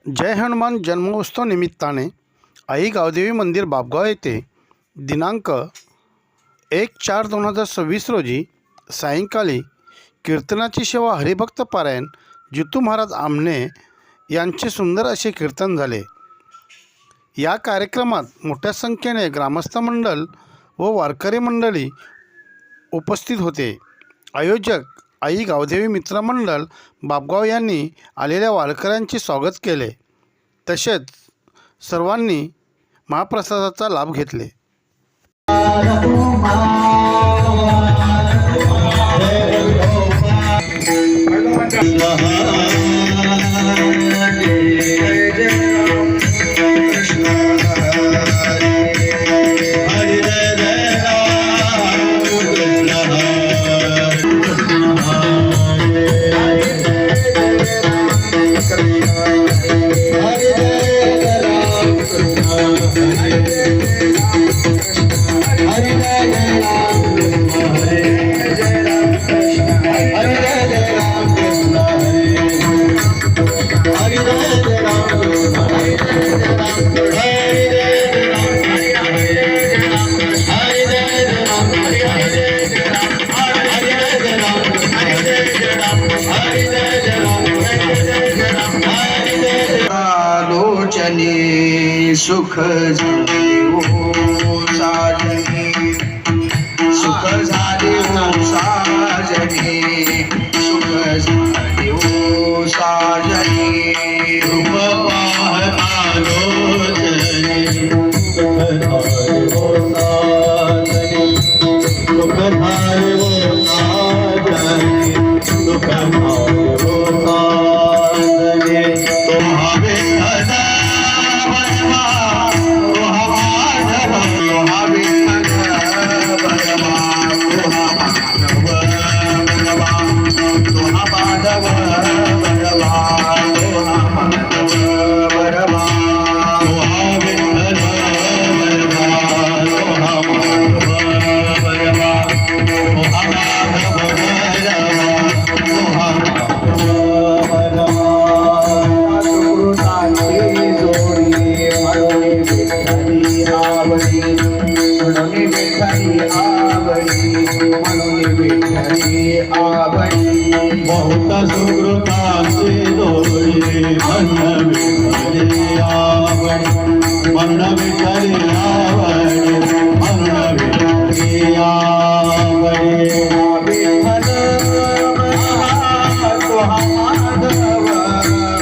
जय हनुमान जन्मोत्सव निमित्ताने आई गावदेवी मंदिर बापगाव येथे दिनांक 1/4/2026 रोजी सायंकाळी कीर्तनाची सेवा हरिभक्त पारायण जितू महाराज आमने यांचे सुंदर असे कीर्तन झाले। या कार्यक्रमात मोठ्या संख्येने ग्रामस्थ मंडळ व वारकरी मंडळी उपस्थित होते। आयोजक आई गावदेवी मित्र मंडळ बापगाव यांनी आलेल्या वारकऱ्यांचे स्वागत केले, तसेच सर्वांनी महाप्रसादाचा लाभ घेतले। सुख झाले हो साजनी, सुख झाले हो साजनी, सुख झाले हो साजनी, रूप पाहता लोचनी, सुख झाले हो साजनी, सुख झाले हो साजनी, सुख झाले हो साजनी, तुम्हारे बहुत सुकृताचे दोरी मन विठ्ठली आवडी, मन विठ्ठली आवडी, मन विठ्ठली आवडी, विठ्ठल तुहा माधव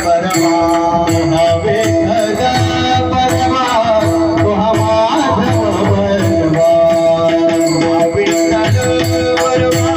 परमा, तुहा विठ्ठल परमा, तुहा माधव परमा, तुहा विठ्ठल परमा,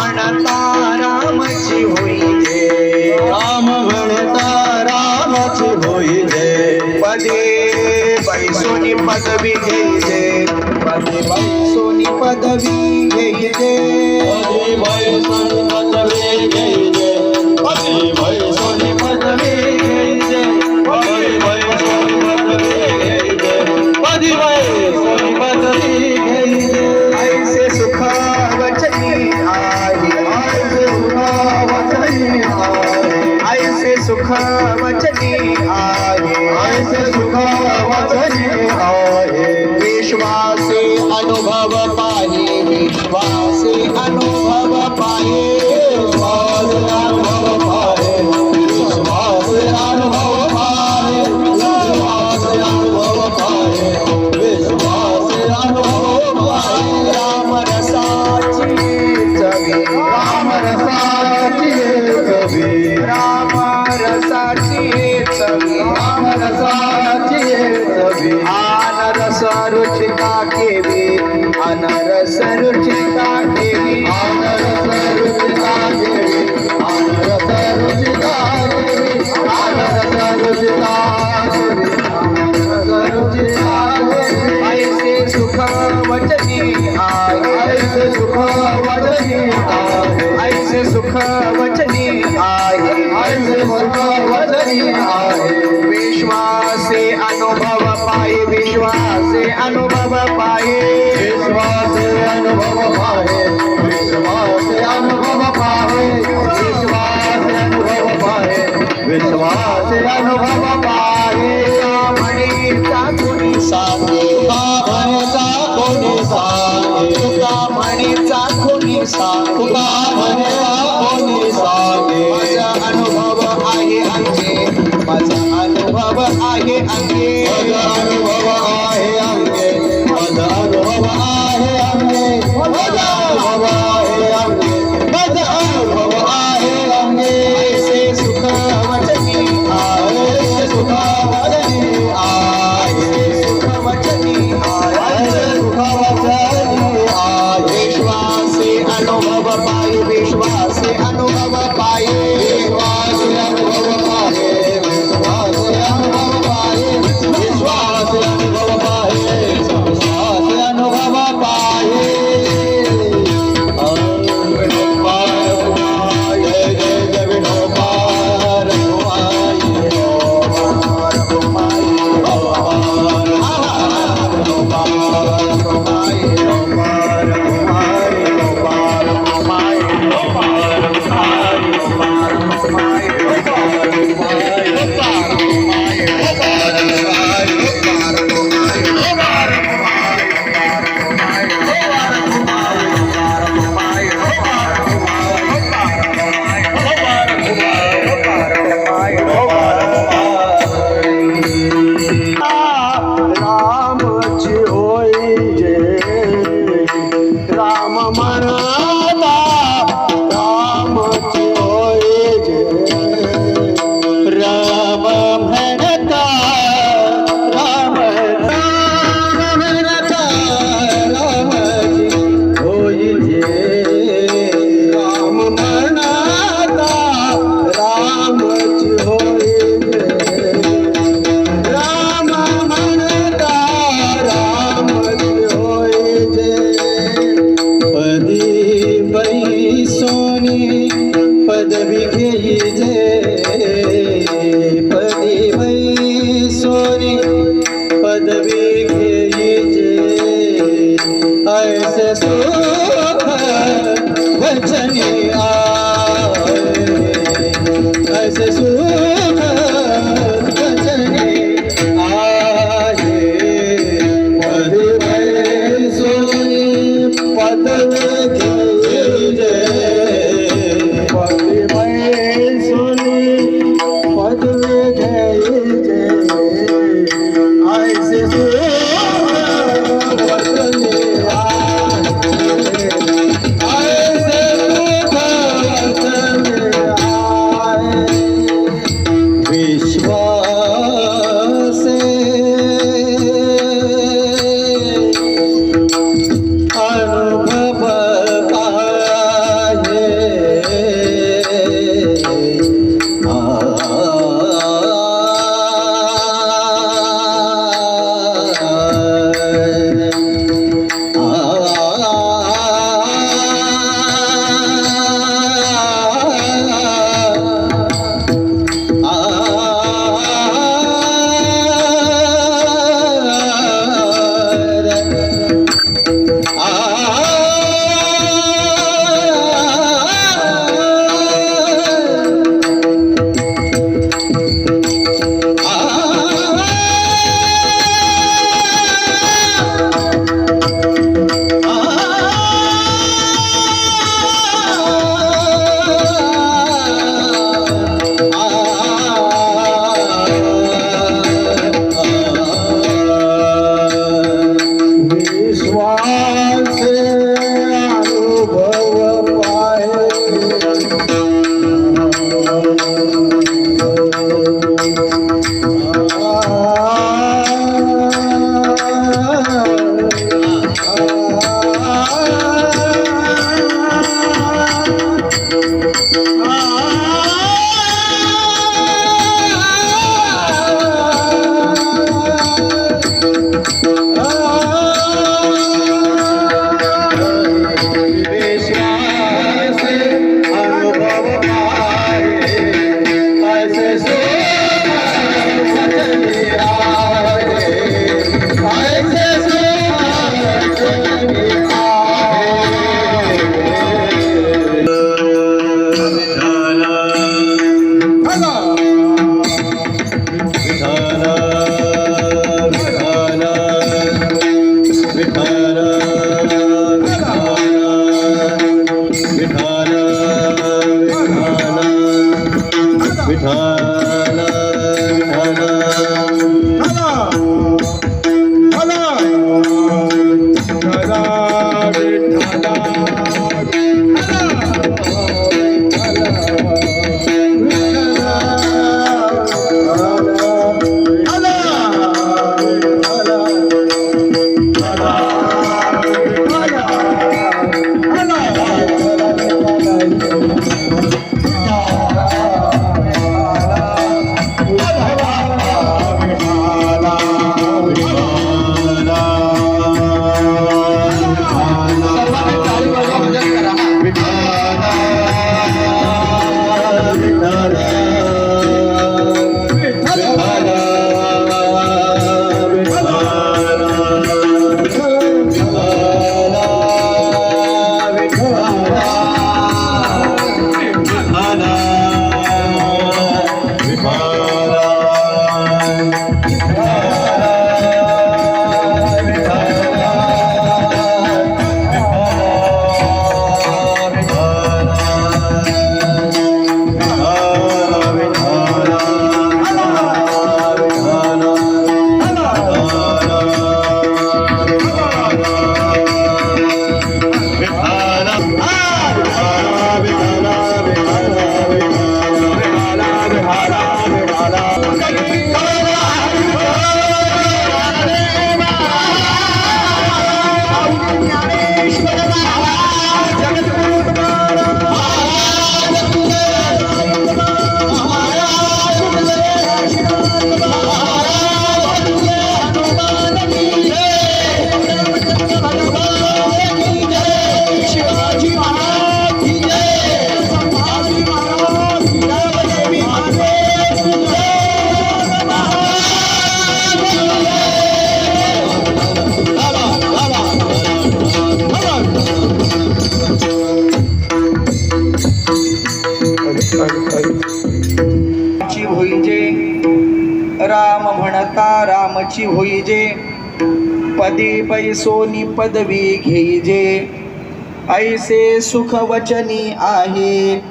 म्हणता रामची होई जय राम म्हणता रामची होई जय पदे बैसोनी पदवी घेई जय पदे बैसोनी पदवी घेई जय पदे बैसोनी पदवी घेई जय पदे बैसोनी पदवी घेई जय पदे बैसोनी पदवी घेई जय पदे बैसोनी पदवी घेई जय ऐसे सुख वचनी आहे ऐसे सुख वचनी आहे ऐसे सुख वचनी आहे ऐसे सुख वचनी आहे विश्वासे अनुभव पाहे विश्वासे अनुभव पाहे विश्वासे अनुभव पाहे विश्वासे अनुभव पाहे विश्वासे अनुभव पाहे विश्वासे अनुभव पाहे राम रसाची चवी राम रसाची चवी राम रसाची चवी राम रसाची चवी आनरस रुचिता केवी अनरस रुचिता केवी अनरस रुचिता केवी अनरस रुचिता केवी अनरस रुचिता केवी अनरस रुचिता केवी ऐसे सुख वचनी आहे ऐसे सुख वचनी आहे ऐसे सुख वचनी आहे ऐसे सुख वचनी आहे विश्वासे अनुभव पाये विश्वासे अनुभव पाये विश्वासे अनुभव पाये विश्वासे अनुभव पाये विश्वासे अनुभव पाये विश्वासे अनुभव पाये म्हणीचा कोणी सांगे म्हणीचा कोणी सांगे तुका म्हणीचा कोणी सांगे तुका म्हणीचा कोणी सांगे माझा अनुभव आहे अंगे माझा अनुभव आहे अंगे माझा अनुभव आहे अंगे माझा अनुभव आहे अंगे माझा अनुभव आहे अंगे माझा अनुभव आहे अंगे ऐसे सुख वचनी आहे सुख वचनी आहे सुख वचनी आहे सुख वचनी आहे विश्वासे अनुभव पाये विश्वासे अनुभव पाये विश्वासे अनुभव पाये विश्वासे अनुभव पाये विश्वासे अनुभव पाये विश्वासे अनुभव पाये रामची होई जय राम म्हणता रामची होई जय राम म्हणता राम म्हणता रामची होई जय राम म्हणता रामची होई जय राम म्हणता रामची होई जय पदी बैसोनी पदवी घेई जय पदी बैसोनी पदवी घेई जय ऐसे सुख वचनी आहे ऐसे सुख वचनी आहे पदवी बैसोनी पदवी घेई जय पदवी बैसोनी पदवी घेई जय ऐसे सुख वचनी आहे ऐसे सुख राम म्हणता रामची होईजे, पदी पैसोनी पदवी घेईजे, ऐसे सुख वचनी आहे,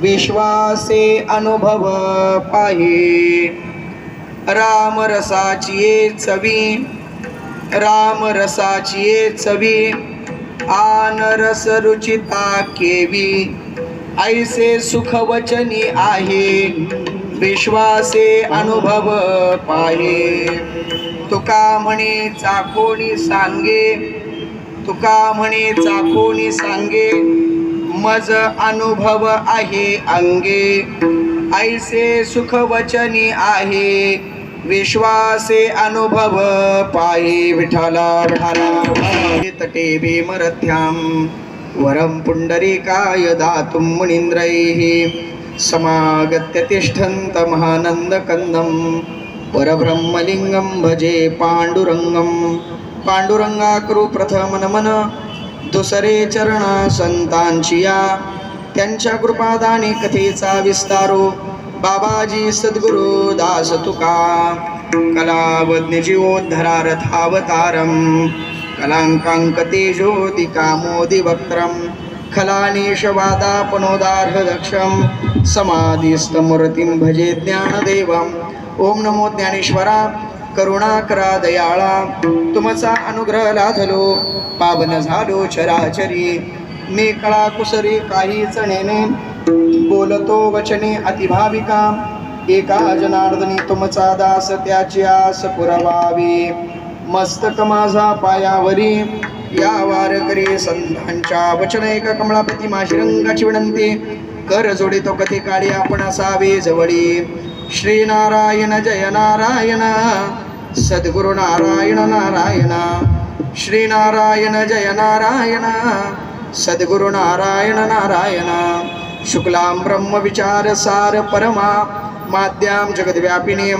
विश्वासे अनुभव पाहे. राम रसाची चवी, राम रसाची चवी, आन रस रुचिता केवी, ऐसे सुख वचनी आहे, विश्वासे अनुभव पाहे. तुका म्हणे चाकोणी सांगे, तुका म्हणे चाकोणी सांगे, मज अनुभव आहे अंगे, ऐसे सुख वचनी आहे, विश्वासे अनुभव पाये. विठाला विठाला तटे भीमरथ्यां वरं पुंडरीकाय दातुं मुनीन्द्रैः समागत्य तिष्ठन्त महानन्दकन्दं परब्रह्मलिङ्गं भजे पाण्डुरङ्गं. पांडुरंगाकरू प्रथम नमन, दुसरे चरणा संतांची या, त्यांच्या कृपादानी कथेचा विस्तारो, बाबाजी सद्गुरु दास तुका. कलावज्ञ जीवोद्धरा रथावतारं, कलांकांक तेजोदिकामोदि वक्त्रं, खलानीशवादापनोदार्हदक्षं, समाधिस्थमूर्तिं भजे ज्ञानदेवं. ओम नमो ज्ञानेश्वरा, करुणा करा दयाळा, तुमचा अनुग्रह लाधलो, पावन झालो चराचरी. मी कळा कुसरी काहीच नेने, बोलतो वचने अतिभाविका. एका जनार्दनी तुमचा दास त्याची आस पुरवावी. मस्तक माझा पायावरी, या वारकरी संतांच्या वचन एक कमळापती माशिरंगाची विनंती कर जोडितो कधी काळी आपण असावे जवळी. श्री नारायण जय नारायण सद्गुरु नारायण नारायण. श्री नारायण जय नारायण सद्गुरु नारायण नारायण. शुक्लां ब्रह्म विचार सार परमा माद्यां जगद्व्यापिनीं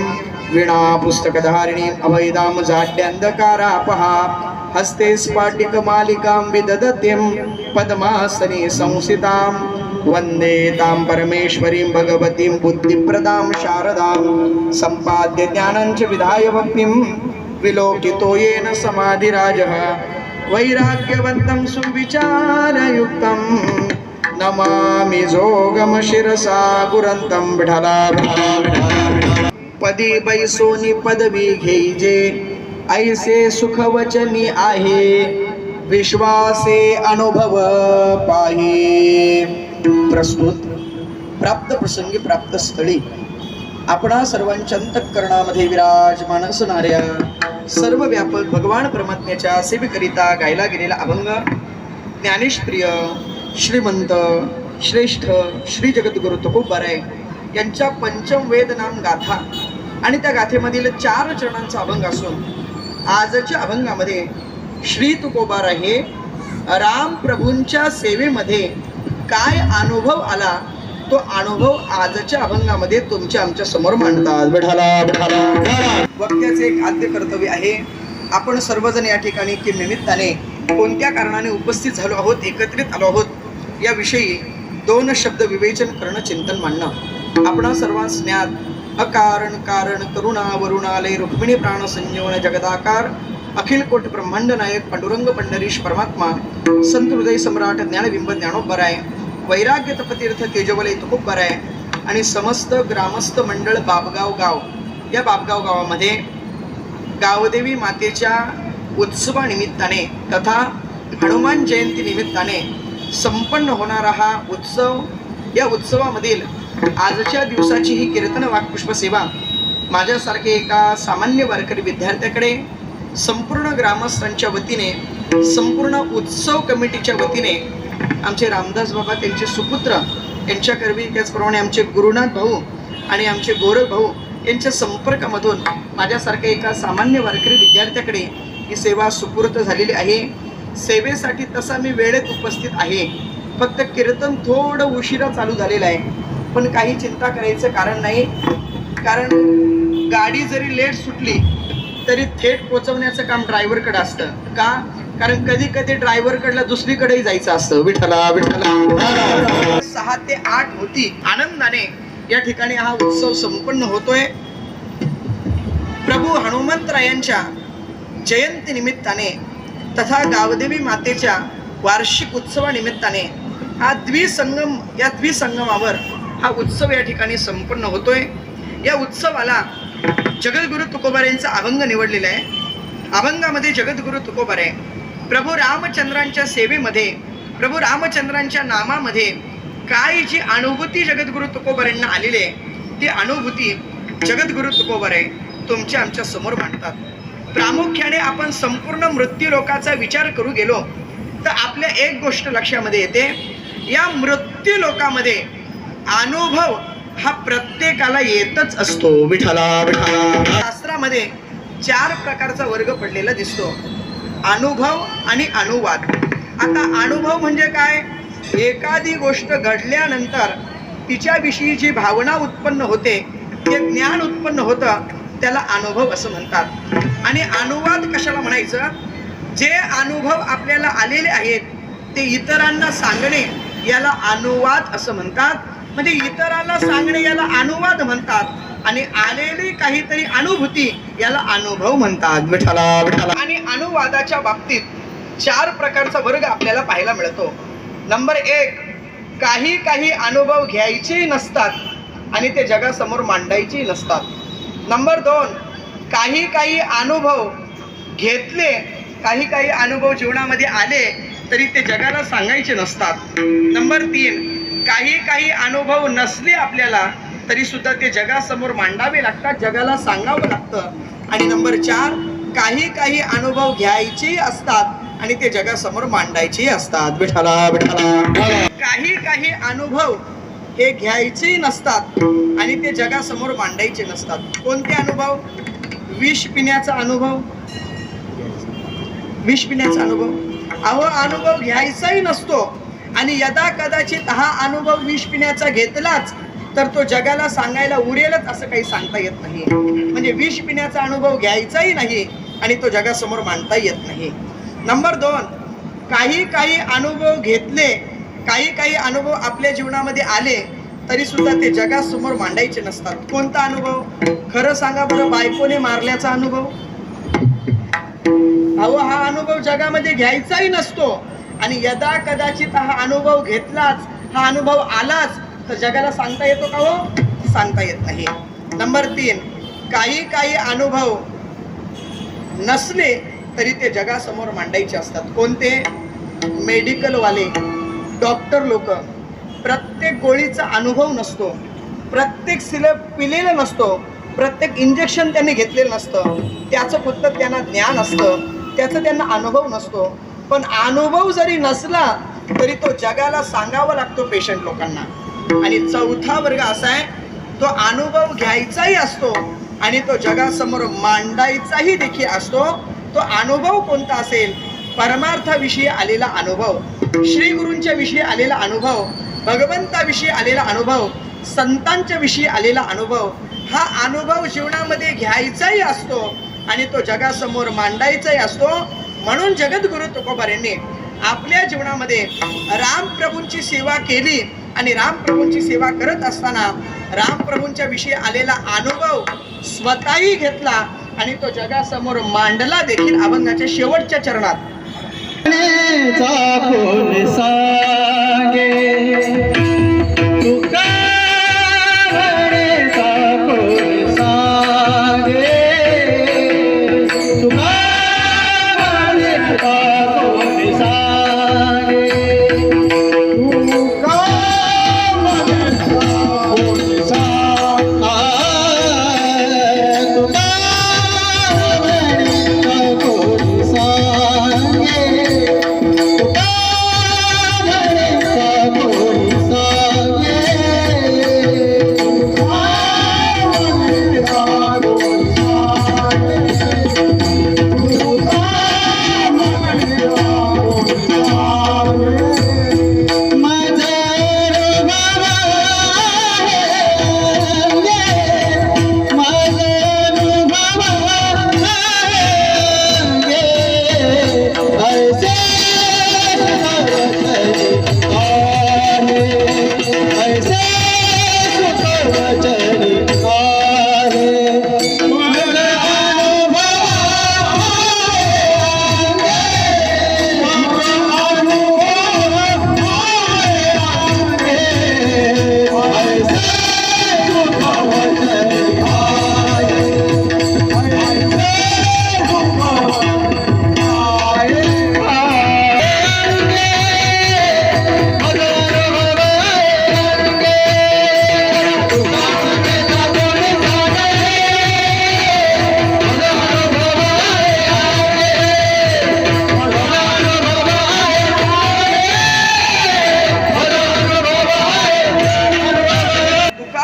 वीणा पुस्तकधारिणीं अभयदां जाड्यन्धकारापहा. हस्ते स्फाटिक मालिकां विदधतीं पद्मासने संस्थितां वन्दे तां परमेश्वरीं भगवतीं बुद्धिप्रदां शारदां. सम्पाद्य ज्ञानञ्च विधाय भक्तिं विलोकितो येन समाधिराजः. वैराग्यवन्तं सुविचारयुक्तं नमामि जोगम शिरसा गुरन्तं. विठला पदी बैसोनी पदवी घेईजे ऐसे सुखवचनी आहे विश्वासे अनुभव पाही. प्रस्तुत प्राप्त प्रसंगी प्राप्त स्थळी आपणा सर्वांच्या अंतःकरणामध्ये विराजमान असणाऱ्या सर्व व्यापक भगवान परमात्म्याच्या सेवेकरिता गायला गेलेला अभंग ज्ञानेशप्रिय श्रीमंत श्रेष्ठ श्री जगद्गुरु तुकोबाराय यांच्या पंचम वेद नाम गाथा आणि त्या गाथेमधील 4 चरणांचा अभंग असून आजच्या अभंगामध्ये श्री तुकोबाराय हे राम प्रभूंच्या सेवेमध्ये काय अनुभव आला तो अनुभव आजच्या अभंगामध्ये तुमच्या आमच्या समोर मांडतात. वक्त्याचे एक आद्य कर्तव्य आहे. आपण सर्वजण या ठिकाणी की निमित्ताने कोणत्या कारणाने उपस्थित झालो आहोत, एकत्रित आलो आहोत याविषयी 2 शब्द विवेचन करणं, चिंतन मांडणं. आपणा सर्वांस ज्ञात अकारण कारण करुणा वरुणालय रुक्मिणी प्राण संजीवन जगदाकार अखिल कोट ब्रह्मांड नायक पांडुरंग पंढरीश परमात्मा संत हृदय सम्राट ज्ञानबिंब ज्ञानोबराय वैराग्य तपतीर्थ तेजवलय तुकोबराय आणि समस्त ग्रामस्थ मंडळ बाबगाव गाव. या बाबगाव गावामध्ये गावदेवी मातेच्या उत्सवानिमित्ताने तथा हनुमान जयंती निमित्ताने संपन्न होणारा हा उत्सव, या उत्सवामधील आजच्या दिवसाची ही कीर्तन वाक्पुष्प सेवा माझ्यासारखे एका सामान्य वारकरी विद्यार्थ्याकडे संपूर्ण ग्रामस्थांच्या वतीने, संपूर्ण उत्सव कमिटीच्या वतीने आमचे रामदास बाबा त्यांचे सुपुत्र यांच्याकरवी, त्याचप्रमाणे आमचे गुरुनाथ भाऊ आणि आमचे गोरख भाऊ यांच्या संपर्कामधून माझ्यासारख्या एका सामान्य वारकरी विद्यार्थ्याकडे ही सेवा सुपूर्त झालेली आहे. सेवेसाठी तसा मी वेळेत उपस्थित आहे, फक्त कीर्तन थोडं उशिरा चालू झालेलं आहे. पण काही चिंता करायचं कारण नाही, कारण गाडी जरी लेट सुटली तरी थेट पोचवण्याचं काम ड्रायव्हरकडे असतं. का? कारण कधी कधी ड्रायव्हरकडला दुसरीकडेही जायचं असतं. विठ्ठला विठ्ठला. 6 ते 8 होती आनंदाने या ठिकाणी हा उत्सव संपन्न होतोय. प्रभू हनुमंतरायांच्या जयंती निमित्ताने तथा गावदेवी मातेच्या वार्षिक उत्सवानिमित्ताने हा द्विसंगम, या द्विसंगमावर हा उत्सव या ठिकाणी संपन्न होतोय. या उत्सवाला जगद्गुरु तुकोबारायांचा अभंग निवडलेला आहे. अभंगामध्ये जगद्गुरु तुकोबाराय प्रभू रामचंद्रांच्या सेवेमध्ये, प्रभू रामचंद्रांच्या नामामध्ये काय जी अनुभूती जगद्गुरु तुकोबारायांना आलेली आहे ती अनुभूती जगद्गुरु तुकोबाराय तुमच्या आमच्या समोर मांडतात. प्रामुख्याने आपण संपूर्ण मृत्यू लोकाचा विचार करू गेलो तर आपल्या एक गोष्ट लक्षामध्ये येते, या मृत्यू लोकामध्ये अनुभव हा प्रत्येकाला येतच असतो. विठ्ठला विठ्ठला. शास्त्रामध्ये 4 प्रकारचा वर्ग पडलेला दिसतो, अनुभव आणि अनुवाद. आता अनुभव म्हणजे काय? एखादी गोष्ट घडल्यानंतर तिच्याविषयी जी भावना उत्पन्न होते, ते ज्ञान उत्पन्न होतं, त्याला अनुभव असं म्हणतात. आणि अनुवाद कशाला म्हणायचं? जे अनुभव आपल्याला आलेले आहेत ते इतरांना सांगणे याला अनुवाद असं म्हणतात. म्हणजे इतरांना सांगणे याला अनुवाद म्हणतात आणि आलेली काहीतरी अनुभूती याला अनुभव म्हणतात. विठ्ठला विठ्ठला. आणि अनुवादाच्या बाबतीत 4 प्रकारचा वर्ग आपल्याला पाहायला मिळतो. नंबर 1, काही अनुभव घ्यायचे नसतात आणि ते जगासमोर मांडायचे नसतात. नंबर 2, काही अनुभव घेतले, काही अनुभव जीवनामध्ये आले तरी ते जगाला सांगायचे नसतात. नंबर 3, काही अनुभव नसले आपल्याला तरी सुद्धा ते जगासमोर मांडावे लागतात, जगाला सांगावं लागतं. आणि नंबर 4, काही अनुभव घ्यायचे असतात आणि ते जगासमोर मांडायचे असतात. विठाला विठाला. काही काही अनुभव हे घ्यायचे नसतात आणि ते जगासमोर मांडायचे नसतात. कोणते अनुभव? विष पिण्याचा अनुभव. विष पिण्याचा अनुभव. अहो, अनुभव घ्यायचाही नसतो आणि यदा कदाचित हा अनुभव विष पिण्याचा घेतलाच तर तो जगाला सांगायला उरेलच असं काही सांगता येत नाही. म्हणजे विष पिण्याचा अनुभव घ्यायचाही नाही आणि तो जगासमोर मांडता येत नाही. नंबर 2, काही काही अनुभव घेतले, काही काही अनुभव आपल्या जीवनामध्ये आले तरी सुद्धा ते जगासमोर मांडायचे नसतात. कोणता अनुभव? खरं सांगा बरं, बायकोने मारल्याचा अनुभव. अहो, हा अनुभव जगामध्ये घ्यायचाही नसतो आणि यदा कदाचित हा अनुभव घेतलाच, हा अनुभव आलाच तर जगाला सांगता येतो का? हो, सांगता येत नाही. नंबर 3, काही काही अनुभव नसले तरी ते जगासमोर मांडायचे असतात. कोणते? मेडिकलवाले, डॉक्टर लोक. प्रत्येक गोळीचा अनुभव नसतो, प्रत्येक सिरप पिलेलं नसतो, प्रत्येक इंजेक्शन त्यांनी घेतलेलं नसतं, त्याचं फक्त त्यांना ज्ञान असतं, त्याचा त्यांना अनुभव नसतो. पण अनुभव जरी नसला तरी तो जगाला सांगावा लागतो पेशंट लोकांना. आणि 4था वर्ग असा आहे, तो अनुभव घ्यायचाही असतो आणि तो जगासमोर मांडायचाही देखील असतो. तो अनुभव कोणता असेल? परमार्थाविषयी आलेला अनुभव, श्री गुरूंच्या विषयी आलेला अनुभव, भगवंताविषयी आलेला अनुभव, संतांच्या विषयी आलेला अनुभव. हा अनुभव जीवनामध्ये घ्यायचाही असतो आणि तो जगासमोर मांडायचाही असतो. म्हणून जगद्गुरु तुकोबार यांनी आपल्या जीवनामध्ये रामप्रभूंची सेवा केली आणि रामप्रभूंची सेवा करत असताना रामप्रभूंच्या विषयी आलेला अनुभव स्वतःही घेतला आणि तो जगासमोर मांडला देखील अभंगाच्या शेवटच्या चरणात. कोण सांगे तुका कोण सांगे तुका कोण सांगे तुका कोण सांगे तुका कोण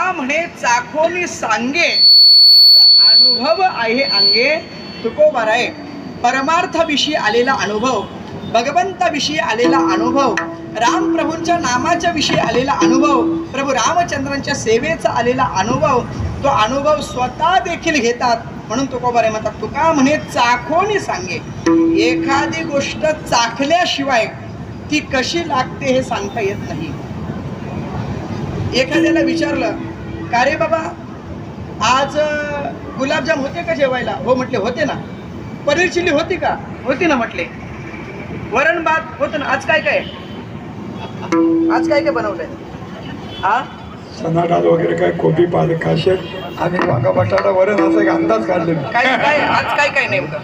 सांगे चाखोनी सांगे अनुभव आहे अंगे तुकोबार आहे. परमार्थाविषयी आलेला अनुभव, भगवंताविषयी आलेला अनुभव, रामप्रभूंच्या नामाच्या विषयी आलेला अनुभव, प्रभू रामचंद्रांच्या सेवेचा आलेला अनुभव, तो अनुभव स्वतः देखील घेतात. म्हणून तुकोबार म्हणतात, तुका म्हणे चाखोनी सांगे. एखादी गोष्ट चाखल्याशिवाय ती कशी लागते हे सांगता येत नाही. एखाद्याला विचारलं, का रे बाबा आज गुलाबजाम होते का जेवायला? हो म्हटले, होते ना. पनीर चिल्ली होती का? होती ना म्हटले. वरण भात होतं ना. आज काय काय आज काय काय बनवलंय? हा, चना डाळ वगैरे काय, कोबी पालक असे आणि वांगा बटाटा वरण असं एक अंदाज काढले. काय काय आज काय काय नेमकं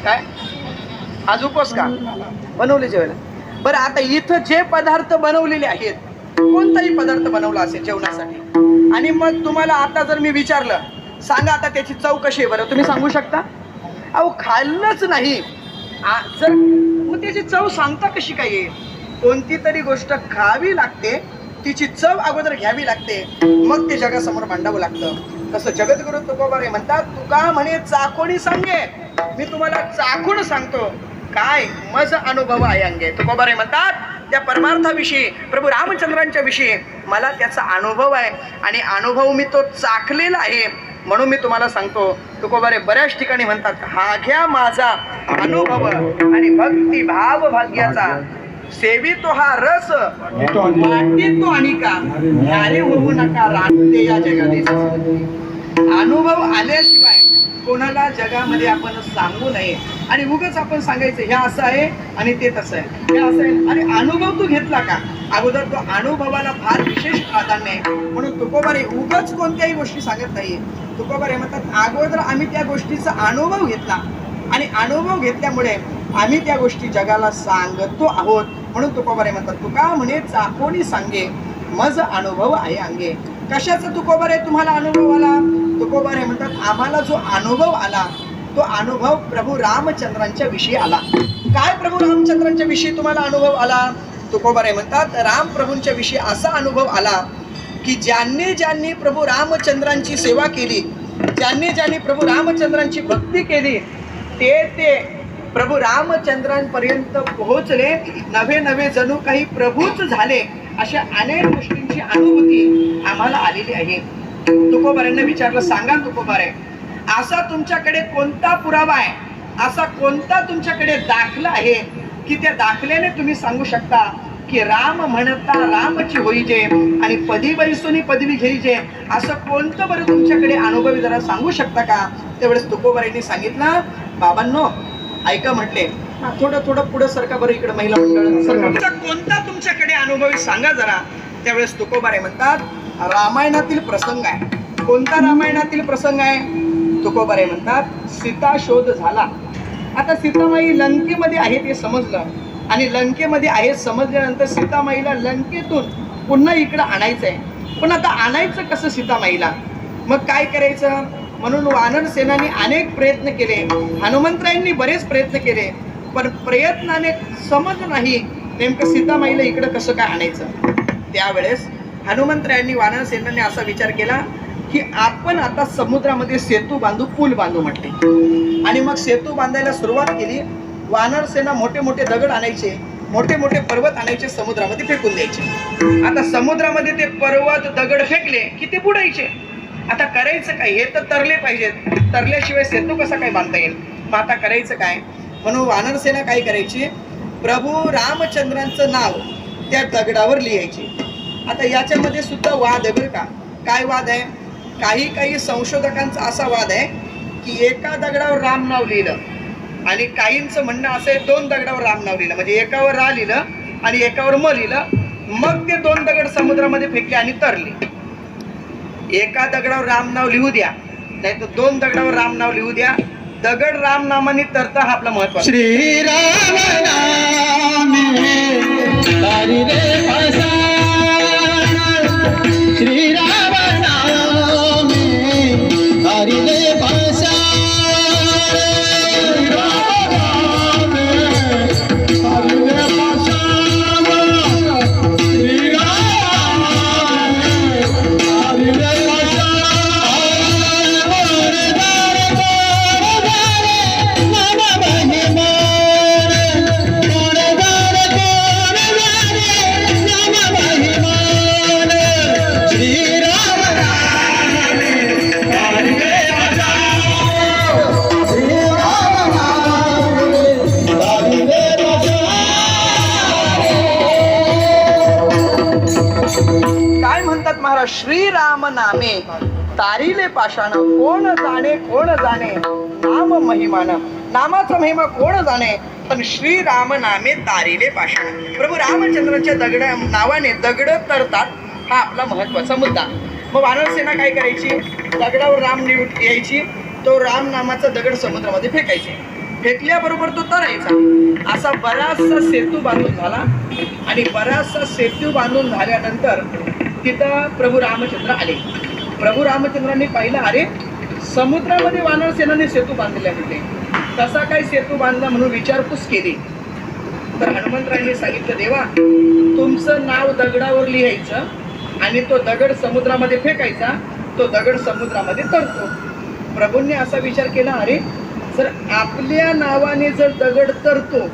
काय? आज उपवास का बनवले जेवायला? बरं, आता इथं जे पदार्थ बनवलेले आहेत, कोणताही पदार्थ बनवला असेल जेवणासाठी, आणि मग तुम्हाला आता जर मी विचारलं, सांगा आता त्याची चव कशी आहे बरं, तुम्ही सांगू शकता? अहो, खाल्लंच नाही जर मग त्याची चव सांगता कशी काय येईल? कोणती तरी गोष्ट खावी लागते, तिची चव अगोदर घ्यावी लागते, मग ते जगासमोर मांडावं लागतं. तसं जगद्गुरु तुकोबारे म्हणतात, तुका म्हणे चाकोणी सांगे, मी तुम्हाला चाकून सांगतो काय मज अनुभव आहे अंगे. तुकोबारे म्हणतात त्या परमार्थाविषयी, प्रभू रामचंद्रांच्या विषयी मला त्याचा अनुभव आहे आणि अनुभव मी तो चाखलेला आहे, म्हणून मी तुम्हाला सांगतो. तुकोबारे बऱ्याच ठिकाणी म्हणतात, हा घ्या माझा अनुभव आणि भक्ती भाव भाग्याचा, सेवितो हा रस वाटे तो आणि का न्यारे होऊ नका राहते या जगात. अनुभव आल्याशिवाय कोणाला जगामध्ये आपण सांगू नये. आणि उगाच आपण सांगायचं हे असं आहे आणि ते तसं आहे, हे असं आहे. आणि अनुभव तू घेतला का? अगोदर तो अनुभवाला फार विशेष प्राधान्य आहे. म्हणून तुकोबारे उगाच कोणत्याही गोष्टी सांगत नाही. तुकोबारे म्हणतात अगोदर आम्ही त्या गोष्टीचा अनुभव घेतला आणि अनुभव घेतल्यामुळे आम्ही त्या गोष्टी जगाला सांगतो आहोत. म्हणून तुकोबारे म्हणतात, तुका म्हणे चाकोणी सांगे मज अनुभव आहे अंगे. कशाचा तुकोबारे तुम्हाला अनुभव आला? तुकोबारे म्हणतात, आम्हाला जो अनुभव आला तो अनुभव प्रभू रामचंद्रांच्या विषयी आला. काय प्रभू रामचंद्रांच्या विषयी तुम्हाला अनुभव आला? तुकोबारे म्हणतात, राम प्रभूंच्या विषयी असा अनुभव आला की ज्यांनी प्रभू रामचंद्रांची सेवा केली, ज्यांनी प्रभू रामचंद्रांची भक्ती केली, ते प्रभू रामचंद्रांपर्यंत पोहोचले, नवे जणू काही प्रभूच झाले. अशा अनेक गोष्टींची अनुभूती आम्हाला आलेली आहे. तुकोबाऱ्यांना विचारलं, सांगा तुकोबारे, असा तुमच्याकडे कोणता पुरावा आहे, असा कोणता तुमच्याकडे दाखला आहे की त्या दाखल्याने तुम्ही सांगू शकता की राम म्हणता रामची होईजे आणि पदी बैसोनी पदवी घेईजे, असं कोणतं बरं तुमच्याकडे अनुभवी जरा सांगू शकता का? त्यावेळेस तुकोबाऱ्यांनी सांगितलं, बाबांनो ऐका म्हटले, थोडं पुढं सरका बरं, इकडे महिला मंडळ कोणता तुमच्याकडे अनुभवी सांगा जरा. त्यावेळेस तुकोबारे म्हणतात, रामायणातील प्रसंग आहे. कोणता रामायणातील प्रसंग आहे? तुकोबारे म्हणतात, सीता शोध झाला. आता सीतामाई लंकेमध्ये आहे ते समजलं आणि लंकेमध्ये आहे समजल्यानंतर सीतामाईला लंकेतून पुन्हा इकडं आणायचं आहे. पण आता आणायचं कसं सीतामाईला? मग काय करायचं? म्हणून वानर सेनानी अनेक प्रयत्न केले, हनुमंतरायांनी बरेच प्रयत्न केले, पण प्रयत्नाने समज नाही नेमकं सीतामाईला इकडं कसं काय आणायचं. त्यावेळेस हनुमंतरायांनी वानर सेनाने असा विचार केला की आपण आता समुद्रामध्ये सेतू बांधू, पूल बांधू म्हटले. आणि मग सेतू बांधायला सुरुवात केली. वानर सेना मोठे दगड आणायचे, मोठे पर्वत आणायचे, समुद्रामध्ये फेकून द्यायचे. आता समुद्रामध्ये ते पर्वत दगड फेकले की ते बुडायचे. आता करायचं काय? हे तर तरले पाहिजेत, तरल्याशिवाय सेतू कसा काय बांधता येईल? मग आता करायचं काय? म्हणून वानर सेना काय करायची, प्रभू रामचंद्रांचं नाव त्या दगडावर लिहायचे. आता याच्यामध्ये सुद्धा वाद आहे बरं का. काय वाद आहे? काही संशोधकांचा असा वाद आहे की एका दगडावर राम नाव लिहिलं आणि काहींचं म्हणणं असं आहे 2 दगडावर राम नाव लिहिलं, म्हणजे एकावर रा लिहिलं आणि एकावर म लिहिलं, मग ते 2 दगड समुद्रामध्ये फेकले आणि तरले. एका दगडावर राम नाव लिहू द्या, नाही तर 2 दगडावर राम नाव लिहू द्या, दगड राम नामाने तरता हा आपला महत्व. श्रीराम नामे तारी रे पाषाण, श्रीराम नामे तारी रे पाषाण, श्रीराम नामे तारी रे पाषाण, श्रीराम नामे तारी रे पाषाण. काय म्हणतात महाराज, श्रीराम नामे तारिले पाषाण, कोण जाणे नाम महिमान, नामाचा महिमा कोण जाणे, पण श्रीराम नामे तारिले पाषाण. प्रभू रामचंद्रांच्या नावाने दगड तरतात हा आपला महत्वाचा मुद्दा. मग वानर सेना काय करायची, दगडावर राम यायची, तो राम नामाचा दगड समुद्रामध्ये फेकायचे, फेकल्याबरोबर तो तरायचा. असा बराचसा सेतू बांधून झाला आणि बराचसा सेतू बांधून झाल्यानंतर तिथं प्रभू रामचंद्र आले. प्रभू रामचंद्रांनी पाहिलं, अरे समुद्रामध्ये वानर सेनाने सेतू बांधलेला होते, कसा काय सेतू बांधला म्हणून विचारपूस केली तर हनुमंतरायांनी सांगितलं, देवा तुमचं नाव दगडावर लिहायचं आणि तो दगड समुद्रामध्ये फेकायचा, तो दगड समुद्रामध्ये तरतो. प्रभूंनी असा विचार केला, अरे जर आपल्या नावाने जर दगड तरतो,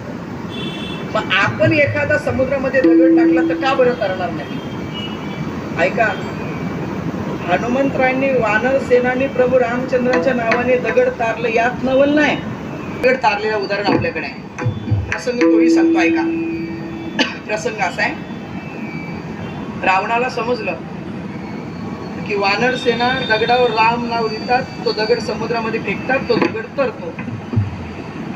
मग आपण एखादा समुद्रामध्ये दगड टाकला तर का बरं तरणार नाही? ऐका, हनुमंतरायांनी वानर सेनानी प्रभू रामचंद्राच्या नावाने दगड तारलं, यात नवल नाही. दगड तारलेलं उदाहरण आपल्याकडे आहे. प्रसंग तोही सांगतो, ऐका. प्रसंग असा आहे, रावणाला समजलं की वानर सेना दगडावर राम नाव लिहितात, तो दगड समुद्रामध्ये फेकतात, तो दगड तरतो.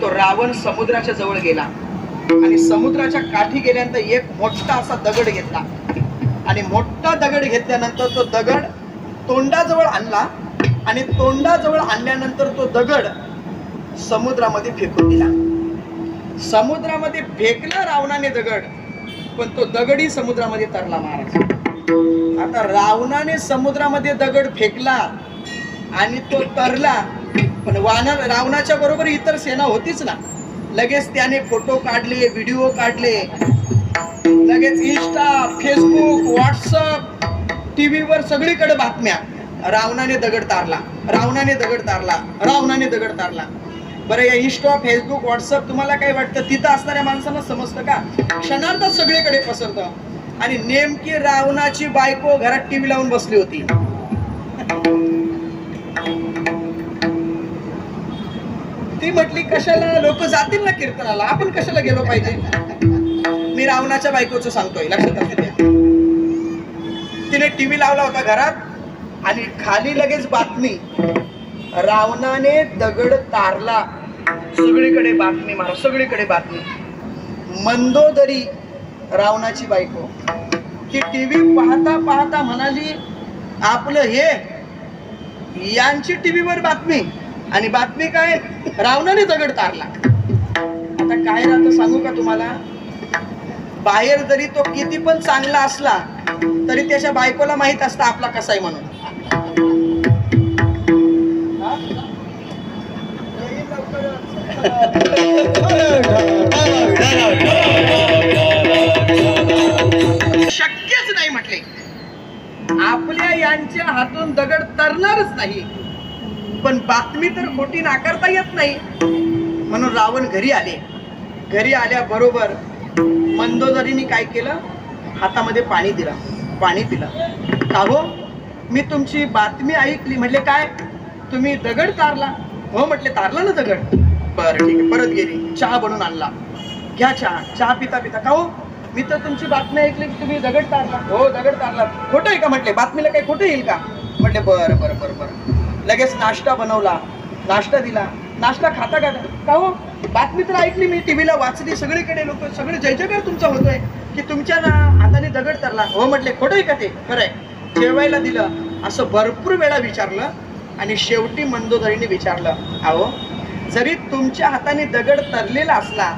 तो रावण समुद्राच्या जवळ गेला आणि समुद्राच्या काठी गेल्यानंतर एक मोठा असा दगड घेतला आणि मोठा दगड घेतल्यानंतर तो दगड तोंडाजवळ आणला आणि तोंडाजवळ आणल्यानंतर तो दगड समुद्रामध्ये फेकून दिला. समुद्रामध्ये फेकला रावणाने दगड, पण तो दगडही समुद्रामध्ये तरला महाराज. आता रावणाने समुद्रामध्ये दगड फेकला आणि तो तरला, पण रावणाच्या बरोबर इतर सेना होतीच ना. लगेच त्याने फोटो काढले, व्हिडिओ काढले, लगेच इंस्टा, फेसबुक, व्हॉट्सअप, टीव्हीवर सगळीकडे बातम्या, रावणाने दगड तारला, रावणाने दगड तारला, रावणाने दगड तारला. बरं, या इंस्टा, फेसबुक, व्हॉट्सअप तुम्हाला काय वाटतं तिथं असणाऱ्या माणसांना समजतं का? क्षणार्धात सगळीकडे पसरतं. आणि नेमकी रावणाची बायको घरात टीव्ही लावून बसली होती. ती म्हटली, कशाला लोक जातील ना कीर्तनाला, आपण कशाला गेलो पाहिजे? मी रावणाच्या बायकोचं सांगतोय, लक्षात असू द्या. तिने टीव्ही लावला होता घरात आणि खाली लगेच बातमी, रावणाने दगड तारला. सगळीकडे बातमी मारा, सगळीकडे बातमी. मंदोदरी रावणाची बायको ती टीव्ही पाहता पाहता म्हणाली, आपलं हे यांची टीव्हीवर बातमी, आणि बातमी काय? रावणाने दगड तारला. आता काय राहतं सांगू का तुम्हाला? बाहेर जरी तो किती पण चांगला असला तरी त्याच्या बायकोला माहित असतं आपला कसा आहे म्हणून. शक्यच नाही म्हटले, आपल्या यांच्या हातून दगड तरणारच नाही. पण बातमी तर खोटी नाकारता येत नाही. म्हणून रावण घरी आले. घरी आल्याबरोबर मंदोदरीने काय केलं? हातामध्ये पाणी दिलं, पाणी पिलं. का हो, मी तुमची बातमी ऐकली. म्हटले काय? तुम्ही दगड तारला? हो म्हटले, तारला ना दगड. बरं ठीक आहे. परत गेली, चहा बनवून आणला. घ्या चहा. चहा पिता पिता, का हो, मी तर तुमची बातमी ऐकली की तुम्ही दगड तारला. हो दगड तारला. खोटं आहे का म्हटले? बातमीला काही खोटं येईल का? म्हटले बरं बरं बरं बरं. लगेच नाश्ता बनवला, नाश्ता दिला. नाश्ता खाता खाता, का हो, बातमी तर ऐकली, मी टीव्हीला वाचली, सगळीकडे लोक सगळे जय जयकार तुमचा होतोय की तुमच्या हाताने दगड तरला. हो म्हटले, खोटं आहे का ते? खरंय. जेवायला दिलं. असं भरपूर वेळा विचारलं आणि शेवटी मंदोदरीने विचारलं, अहो जरी तुमच्या हाताने दगड तरलेला असला,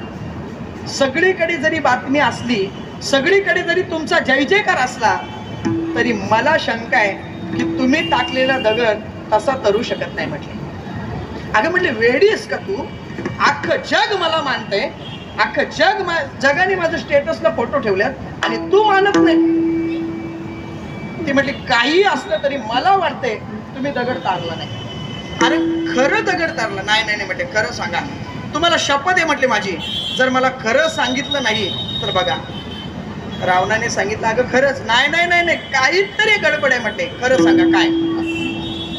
सगळीकडे जरी बातमी असली, सगळीकडे जरी तुमचा जय जयकार असला, तरी मला शंका आहे की तुम्ही टाकलेला दगड तसा तरू शकत नाही. म्हटले, अगं म्हटले, वेडी आहेस का तू? अख्खं जग मला मानतंय, अख्खं जगाने माझं स्टेटसला फोटो ठेवल्यात आणि तू मानत नाही. ती म्हटली, काही असलं तरी मला वाटतंय तुम्ही दगड तारला नाही. अरे खरं दगड तारला? नाही नाही म्हटले, खरं सांगा. तुम्हाला शपथ आहे म्हटले माझी, जर मला खरं सांगितलं नाही तर बघा. रावणाने सांगितलं, अगं खरंच? नाही नाही नाही नाही, काहीतरी गडबड आहे म्हटले, खरं सांगा काय?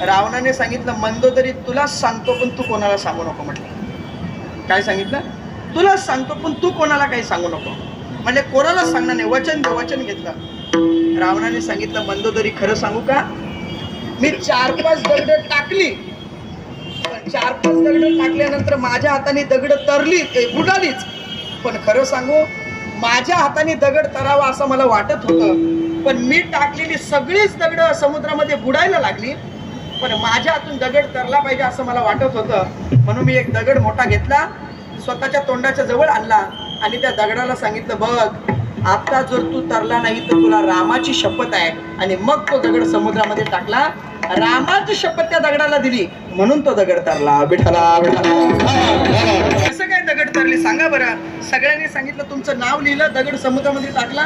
रावणाने सांगितलं, मंदोदरी तुलाच सांगतो पण तू कोणाला सांगू नको. म्हटले, काय सांगितलं? तुलाच सांगतो पण तू कोणाला काही सांगू नको. म्हणजे कोणालाच सांगणार नाही, वचन वचन घेतलं. रावणाने सांगितलं, मंदोदरी खरं सांगू का? मी 4-5 दगड टाकली, पण 4-5 दगड टाकल्यानंतर माझ्या हाताने दगड तरली, बुडालीच. पण खरं सांगू, माझ्या हाताने दगड तरावा असं मला वाटत होतं, पण मी टाकलेली सगळीच दगड समुद्रामध्ये बुडायला लागली. पण माझ्या हातून दगड तरला पाहिजे असं मला वाटत होतं, म्हणून मी एक दगड मोठा घेतला, स्वतःच्या तोंडाच्या जवळ आणला आणि त्या दगडाला सांगितलं, बघ आता जर तू तरला नाही तर तुला रामाची शपथ आहे. आणि मग तो दगड समुद्रामध्ये टाकला. रामाची शपथ त्या दगडाला दिली म्हणून तो दगड तरला. विठ्ठला विठ्ठला. कसं काय दगड तरले सांगा बरं. सगळ्यांनी सांगितलं तुमचं नाव लिहिलं, दगड समुद्रामध्ये टाकला,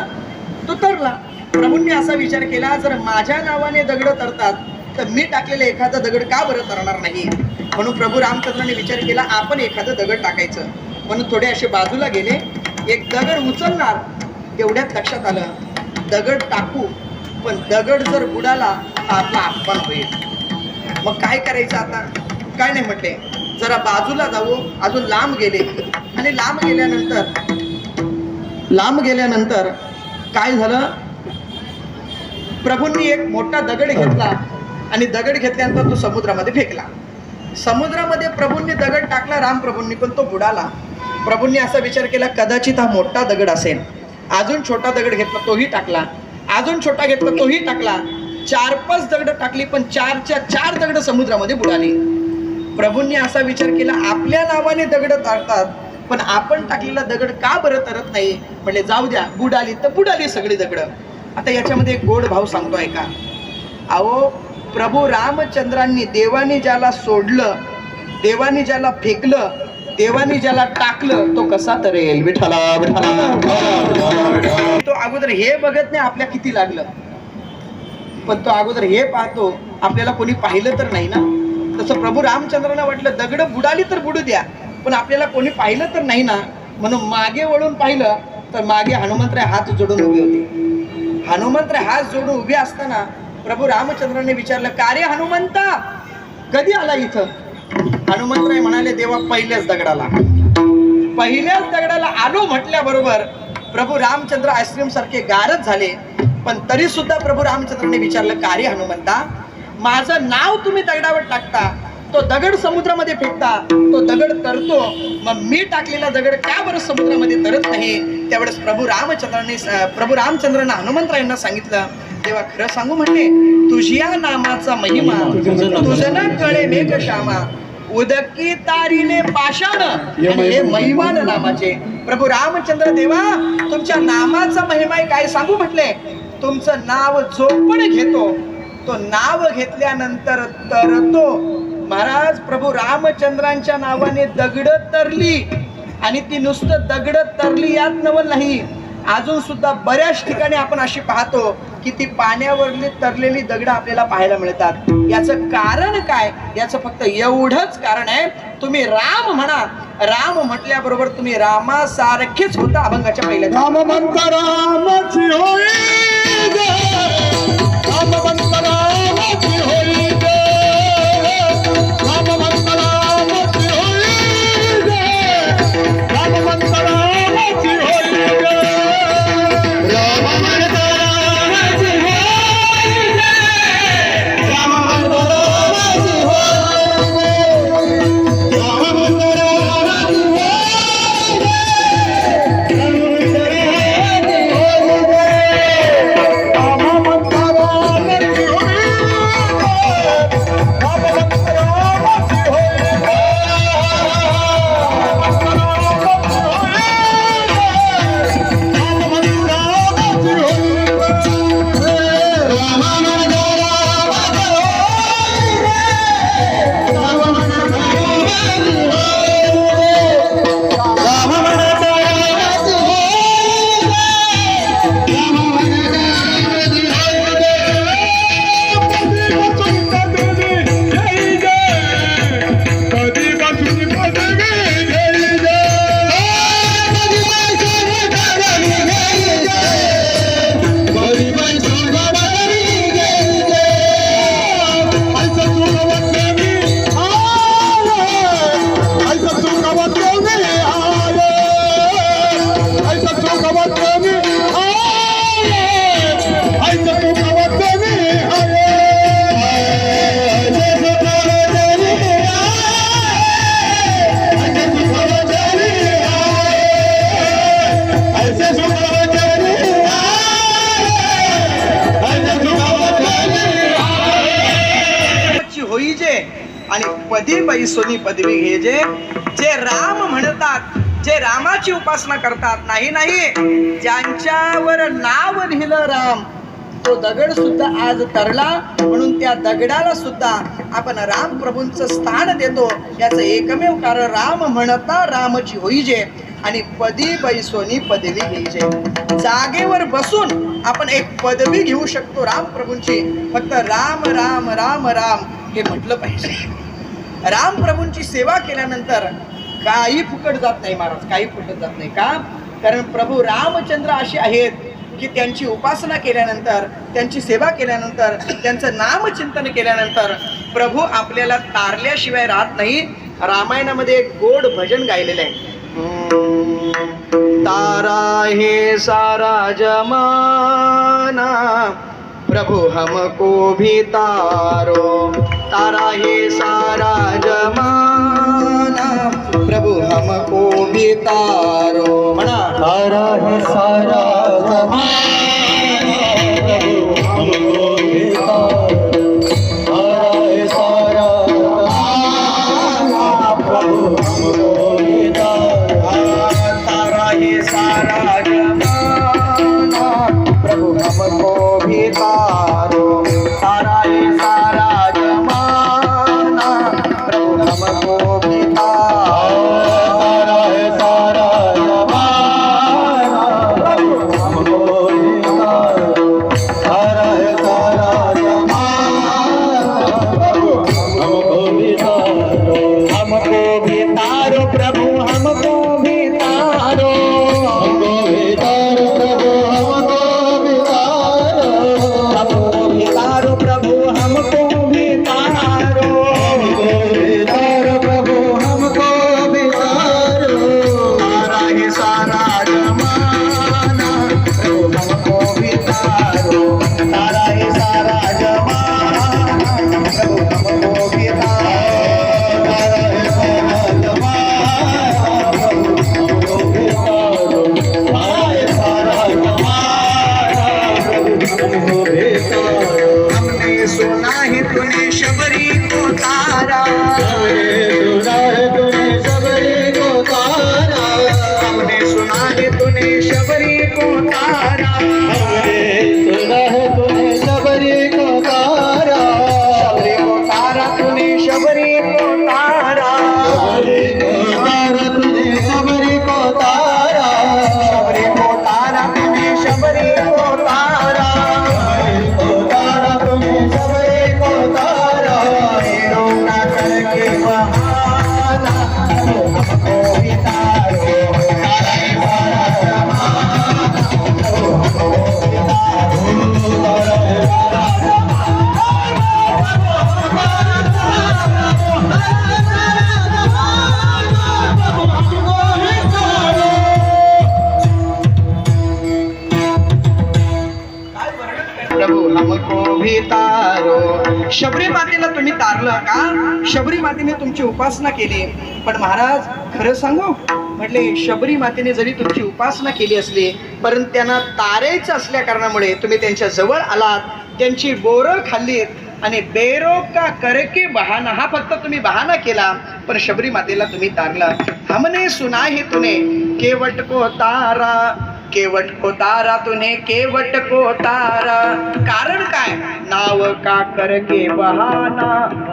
तो तरला. प्रभूंनी असा विचार केला, जर माझ्या नावाने दगड तरतात तर मी टाकलेलं एखादा दगड का बरं तरणार नाही. म्हणून प्रभू रामचंद्राने विचार केला, आपण एखादं दगड टाकायचं. म्हणून थोडे असे बाजूला गेले, एक दगड उचलणार. तेवढ्यात लक्षात आलं दगड टाकू, पण दगड जर बुडाला तर आपला अपमान होईल. मग काय करायचं आता. काय नाही म्हटले, जरा बाजूला जाऊ. अजून लांब गेले आणि लांब गेल्यानंतर काय झालं, प्रभूंनी एक मोठा दगड घेतला आणि दगड घेतल्यानंतर तो समुद्रामध्ये फेकला. समुद्रामध्ये प्रभूंनी दगड टाकला, रामप्रभूंनी, पण तो बुडाला. प्रभूंनी असा विचार केला, कदाचित हा मोठा दगड असेल. अजून छोटा दगड घेतला, तोही टाकला. अजून छोटा घेतला, तोही टाकला. 4-5 दगड टाकली, पण 4च्या 4 दगड समुद्रामध्ये बुडाली. प्रभूंनी असा विचार केला, आपल्या नावाने दगड तारतात, पण आपण टाकलेला दगड का बरं तरत नाही. म्हणजे जाऊ द्या, बुडाली तर बुडाली सगळी दगड. आता याच्यामध्ये एक गोड भाव सांगतो ऐका. अहो, प्रभू रामचंद्रांनी देवानी ज्याला सोडलं, देवानी ज्याला फेकलं, देवानी ज्याला टाकलं, तो कसा तरेल. विठ्ठला विठ्ठला. तो अगोदर हे बघत नाही आपल्या किती लागलं, पण तो अगोदर हे पाहतो आपल्याला कोणी पाहिलं तर नाही ना. तसं प्रभू रामचंद्रांना वाटलं दगड बुडाली तर बुडू द्या, पण आपल्याला कोणी पाहिलं तर नाही ना. म्हणून मागे वळून पाहिलं तर मागे हनुमंतराय हात जोडून उभे होते. हनुमंतराय हात जोडून उभे असताना प्रभू रामचंद्राने विचारलं, का रे हनुमंता, कधी आला इथं. हनुमंतराय म्हणाले, देवा पहिल्याच दगडाला आलो म्हटल्याबरोबर प्रभू रामचंद्र आईस्क्रीम सारखे गारच झाले. पण तरी सुद्धा प्रभू रामचंद्राने विचारलं, का रे हनुमंता, माझं नाव तुम्ही दगडावर टाकता, तो दगड समुद्रामध्ये फेकता, तो दगड तरतो, मग मी टाकलेला दगड का बरं समुद्रामध्ये तरत नाही. त्यावेळेस प्रभू रामचंद्रांना हनुमंतरायांना सांगितलं, तेव्हा खरं सांगू म्हणले, तुझ्या नामाचा महिमा तुझं ना कळे मेघ श्यामा, उदकी तारीने पाषाण आणि हे महिमान नामाचे. प्रभू रामचंद्र देवा, तुमच्या नामाचा महिमा काय सांगू म्हटले. तुमचं नाव जो पण घेतो तो नाव घेतल्यानंतर तरतो. महाराज, प्रभू रामचंद्रांच्या नावाने दगड तरली, आणि ती नुसतं दगड तरली यात नवल नाही, अजून सुद्धा बऱ्याच ठिकाणी आपण अशी पाहतो की ती पाण्यावरली तरलेली दगड आपल्याला पाहायला मिळतात. याचं कारण काय. याचं फक्त एवढंच कारण आहे, तुम्ही राम म्हणा. राम म्हटल्याबरोबर तुम्ही रामासारखेच होता. अभंगाच्या पहिल्या राम म्हणता रामाची होई गे, राम म्हणता रामाची होई गे, राम म्हणता रामाची होई गे, राम म्हणता रामाची होई गे, राम म्हणता रामाची होई गे, राम म्हणता रामाची होई गे, राम म्हणता रामाची होई गे, राम आणि पदी बाई सोनी पदवी घे जे राम म्हणतात, जे रामाची उपासना करतात. नाही नाही, ज्यांच्यावर नाव लिहिलं राम तो दगड सुद्धा आज तरला, म्हणून त्या दगडाला सुद्धा आपण राम प्रभूंचं स्थान देतो. याचं एकमेव कारण राम म्हणता रामची होईजे आणि पदी बैसोनी पदवी घ्यायचे. जागेवर बसून आपण एक पदवी घेऊ शकतो राम प्रभूंची. फक्त राम राम राम राम हे म्हटलं पाहिजे. राम प्रभूंची सेवा केल्यानंतर काही फुकट जात नाही महाराज, काही फुकट जात नाही. का? कारण प्रभू रामचंद्र असे आहेत की त्यांची उपासना केल्यानंतर, त्यांची सेवा केल्यानंतर, त्यांचं नामचिंतन केल्यानंतर प्रभू आपल्याला तारल्याशिवाय राहत नाही. रामायणामध्ये एक गोड भजन गायलेलं आहे. तारा हे सारा जमाना प्रभु हमको भी तारो. तारा हे सारा जमाना प्रभु हमको भी तारो. म्हणा, तारा है सारा जमाना हमको भी तारो. तारा है सारा जमाना प्रभु हमको भी तारो. तारा हे सारा जमाना प्रभु हमको भी तारो. तारा हे सारा जमाना प्रभु हमको भी तारो. तारा है सारा जमाना प्रभु हमको भी तारो. तारा है सारा जमाना प्रभु हमको भी तारो. हमको भी तारो प्रभु हमको भी तारो. हमको भी तारो प्रभु हमको भी तारो. हमको भी तारो प्रभु हमको भी तारो. हमको भी तारो प्रभु हमको भी तारो. तारा हे सारा जमाना प्रभु हमको भी तारो. तारा हे सारा जमाना प्रभु हमको भी तारो. तारा है सारा जमाना प्रभु हमको भी तारो. तारा है सारा जमाना प्रभु हमको भी तारो. हमने सुना है तूने शबरी को तारा. सुना है तूने सबरी को तारा. हमने सुना है तूने शबरी को तारा. हमने सुना है तूने सबरी को तारा. शबरी को तारा तूने शबरी को तारा. सबरी को तारा तूने सबरी को तारा. शबरी को तारा तूने शबरी को तारा. सबरी को तारा तूने सबरी को तारा. रोना करके बहाना हमको भी तारो. तारा हे सारा जमाना हमको भी तारो. तारा है सारा प्रभू हमको भी तारो. शबरी मातेला तुम्ही तारलं का? शबरी मातेने तुमची उपासना केली. पण महाराज खरं सांगू म्हटले, शबरी मातेने जरी तुमची उपासना केली असली परंतु त्यांना तारायचं असल्या कारणामुळे तुम्ही त्यांच्या जवळ आलात, त्यांची बोरं खाल्लीत आणि बेरो का करके बहाना, हा फक्त तुम्ही बहाना केला. पण शबरी मातेला तुम्ही तारला. हमने सुना है तूने केवट को तारा. केवट को तारा तूने केवट को तारा. कारण काय? नाव का करके बहाना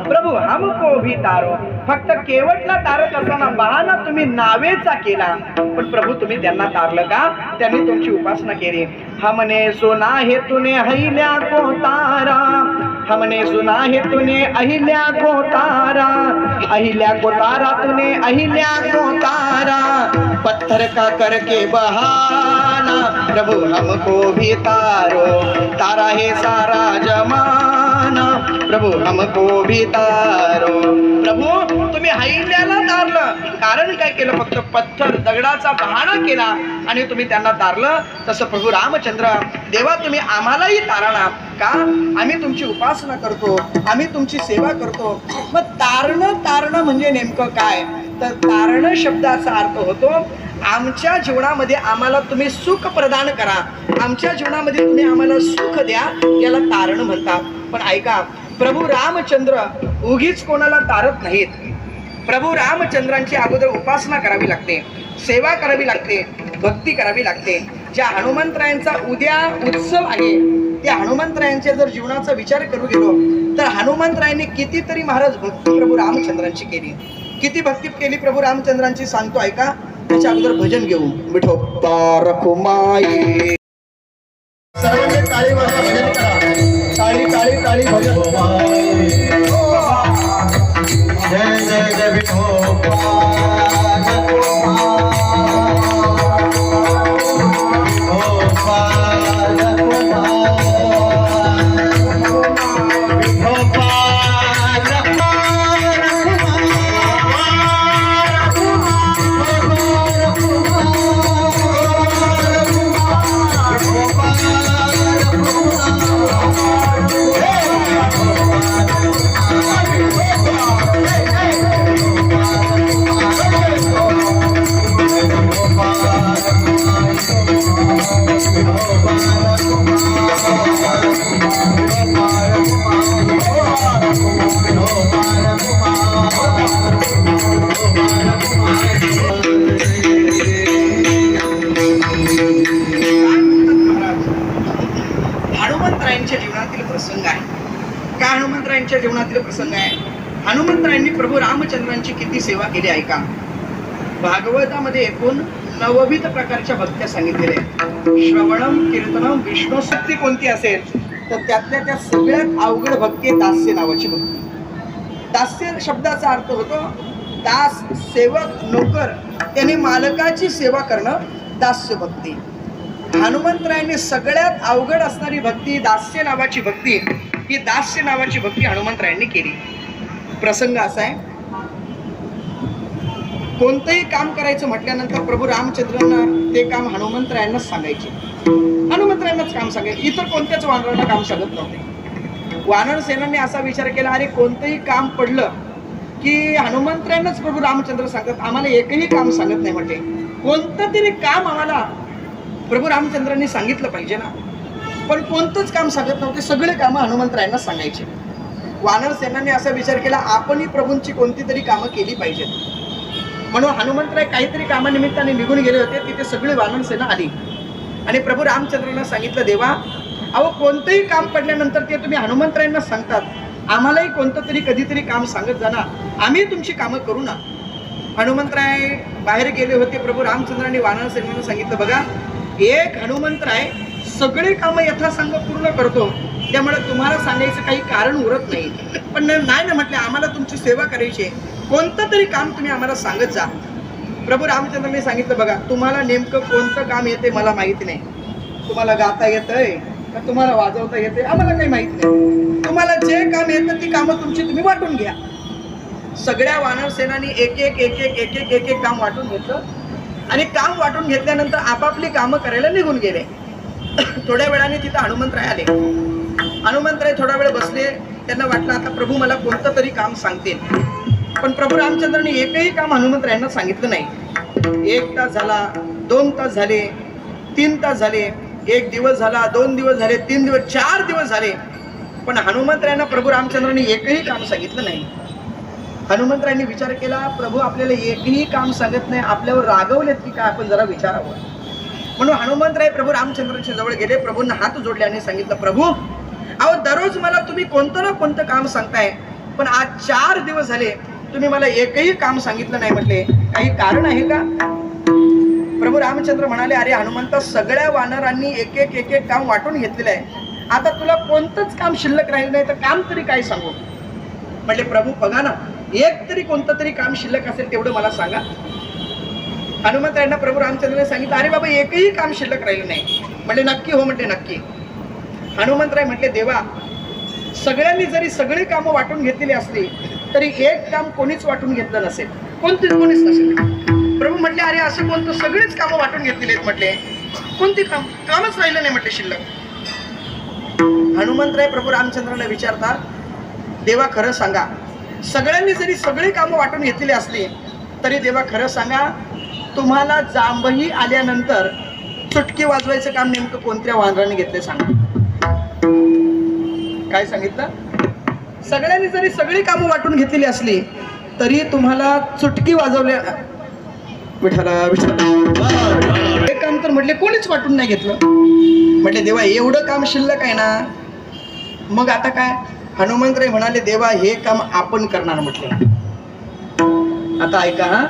प्रभू हमको भी तारो. फक्त केवटला तारत असताना बहाना तुम्ही नावेचा केला. पण प्रभू तुम्ही त्यांना तारलं का? त्यांनी तुमची उपासना केली. हमने सुना है तूने अहिल्या को तारा. हमने सुना है तूने अहिल्या को तारा. अहिल्या को तारा तूने अहिल्या को तारा. पत्थर का करके बहाना प्रभु हमको भी तारो. तारा है सारा जमाना प्रभु हमको भी तारो. प्रभू तुम्ही अहिल्याला तारलं. कारण काय केलं? फक्त पत्थर दगडाचा बहाणा केला आणि तुम्ही त्यांना तारलं. तसं प्रभू रामचंद्र देवा तुम्ही आम्हालाही तारणा का? आम्ही तुमची उपासना करतो, आम्ही तुमची सेवा करतो. मग तारणं म्हणजे नेमकं काय? तर तारण शब्दाचा अर्थ होतो आमच्या जीवनामध्ये आम्हाला तुम्ही सुख प्रदान करा, आमच्या जीवनामध्ये तुम्ही आम्हाला सुख द्या, याला तारण म्हणतात. पण ऐका, प्रभू रामचंद्र उगीच कोणाला तारत नाहीत. प्रभू रामचंद्रांची अगोदर उपासना करावी लागते. सेवा करावी लागते, भक्ती करावी लागते. ज्या हनुमंतरायांचा उद्या उत्सव आहे त्या हनुमंतरायांच्या जर जीवनाचा विचार करू गेलो तर हनुमंतरायांनी कितीतरी महाराज भक्ती प्रभू रामचंद्रांची केली. किती भक्ती केली प्रभू रामचंद्रांची सांगतो ऐका. त्याच्या अगोदर भजन घेऊ. विठोबा रखुमाई. सर्वांनी टाळी वाजवा, भजन करा. टाळी टाळी टाळी भजन. जय जय जय विठोबा. हनुमंतरायांच्या जीवनातील प्रसंग आहे. का हनुमंतरायांच्या जीवनातील प्रसंग आहे? हनुमंतरायांनी प्रभू रामचंद्रांची किती सेवा केली ऐका. भागवतामध्ये एकूण 9 प्रकारच्या भक्त्या सांगितलेल्या आहेत. श्रवणम, कीर्तनम, विष्णुस्तुती कोणती असेल तर त्यातल्या त्या सगळ्यात अवघड भक्ती आहे दास्य नावाची भक्ती. दास्य शब्दाचा अर्थ होतो दास, सेवक, नोकर. त्याने मालकाची सेवा करणं दास्य भक्ती. हनुमंतरायांनी सगळ्यात अवघड असणारी भक्ती दास्य नावाची भक्ती, ही दास्य नावाची भक्ती हनुमंतरायांनी केली. प्रसंग असा आहे, कोणतंही काम करायचं म्हटल्यानंतर प्रभू रामचंद्रांना ते काम हनुमंतरायांनाच सांगायचे. हनुमंतरायांनाच काम सांगायचे, इतर कोणत्याच वानरांना काम सांगत नव्हते. वानर सेनांनी असा विचार केला, अरे कोणतंही काम पडलं की हनुमंतरायांनाच प्रभू रामचंद्र सांगतात, आम्हाला एकही काम सांगत नाही. म्हटले कोणतं तरी काम आम्हाला प्रभू रामचंद्रांनी सांगितलं पाहिजे ना. पण कोणतंच काम सांगत नव्हते, सगळे कामं हनुमंतरायांना सांगायचे. वानर सेनांनी असा विचार केला, आपणही प्रभूंची कोणती तरी कामं केली पाहिजेत. म्हणून हनुमंतराय काहीतरी कामानिमित्ताने निघून गेले होते. तिथे सगळी वानर सेना आली आणि प्रभू रामचंद्रांना सांगितलं, देवा अहो कोणतंही काम पडल्यानंतर ते तुम्ही हनुमंतरायांना सांगतात, आम्हालाही कोणतं तरी कधीतरी काम सांगत जाणार, आम्ही तुमची कामं करू ना. हनुमंतराय बाहेर गेले होते. प्रभू रामचंद्रांनी वानर सेनेला सांगितलं, बघा एक हनुमंतराय सगळे कामं यथासांग पूर्ण करतो, त्यामुळे तुम्हाला सांगायचं काही कारण उरत नाही. पण नाही ना म्हटलं, आम्हाला तुमची सेवा करायची आहे, कोणतं तरी काम तुम्ही आम्हाला सांगत जा. प्रभू रामचंद्रांनी सांगितलं, बघा तुम्हाला नेमकं कोणतं काम येते मला माहिती नाही. तुम्हाला गाता येतंय का तुम्हाला वाजवता येते आम्हाला काही माहिती नाही. तुम्हाला जे काम येतं ती कामं तुमची तुम्ही वाटून घ्या. सगळ्या वानर सेनानी एक एक एक एक एक एक एक एक काम वाटून घेतलं आणि काम वाटून घेतल्यानंतर आपापली कामं करायला निघून गेले. थोड्या वेळाने तिथं हनुमंतराय आले. हनुमंतराय थोडा वेळ बसले. त्यांना वाटलं आता प्रभू मला कोणतं तरी काम सांगतील. पण प्रभू रामचंद्रांनी एकही काम हनुमंतरायांना सांगितलं नाही. 1 तास झाला, 2 तास झाले, 3 तास झाले, 1 दिवस झाला, 2 दिवस झाले, 3 दिवस, 4 दिवस झाले, पण हनुमंतरायांना प्रभू रामचंद्रांनी एकही काम सांगितलं नाही. हनुमंतरायांनी विचार केला, प्रभू आपल्याला एकही काम सांगत नाही, आपल्यावर रागवलेत की काय, आपण जरा विचारावं. म्हणून हनुमंतराय प्रभू रामचंद्रांच्या जवळ गेले. प्रभूंना हात जोडले आणि सांगितलं, प्रभू अहो दररोज मला तुम्ही कोणतं ना कोणतं काम सांगताय, पण आज 4 दिवस झाले तुम्ही मला एकही काम सांगितलं नाही. म्हटले काही कारण आहे का? प्रभू रामचंद्र म्हणाले, अरे हनुमंत, सगळ्या वानरांनी एक एक एक एक काम वाटून घेतलेलं आहे, आता तुला कोणतंच काम शिल्लक राहिलं नाही, तर काम तरी काय सांगू. म्हटले प्रभू बघा ना, एक तरी कोणतं तरी काम शिल्लक असेल तेवढं मला सांगा. हनुमंतरायांना प्रभू रामचंद्राने सांगितलं, अरे बाबा एकही काम शिल्लक राहिलं नाही. म्हटले नक्की हो? म्हटले नक्की. हनुमंतराय म्हटले, देवा सगळ्यांनी जरी सगळी कामं वाटून घेतलेली असली तरी एक काम कोणीच वाटून घेतलं नसेल, कोणीच नसेल. प्रभू म्हटले, अरे असं कोणतं, सगळेच कामं वाटून घेतलेली आहेत. म्हटले कोणती कामच राहिलं नाही म्हटले शिल्लक. हनुमंतराय प्रभू रामचंद्रांना विचारतात, देवा खरं सांगा, सगळ्यांनी जरी सगळी कामं वाटून घेतलेली असली तरी देवा खरं सांगा, तुम्हाला जांभई आल्यानंतर चुटकी वाजवायचं काम नेमकं कोणत्या वानराने घेतले सांगा. काय सांगितलं? सगळ्यांनी जरी सगळी कामं वाटून घेतलेली असली तरी तुम्हाला चुटकी वाजवल्या विठ्ठला विठ्ठला. हे काम तर म्हटले कोणीच वाटून नाही घेतलं. म्हटले देवा एवढं काम शिल्लक आहे ना, मग आता काय? हनुमंतराय म्हणाले देवा हे काम आपण करणार म्हटले. आता ऐका हा,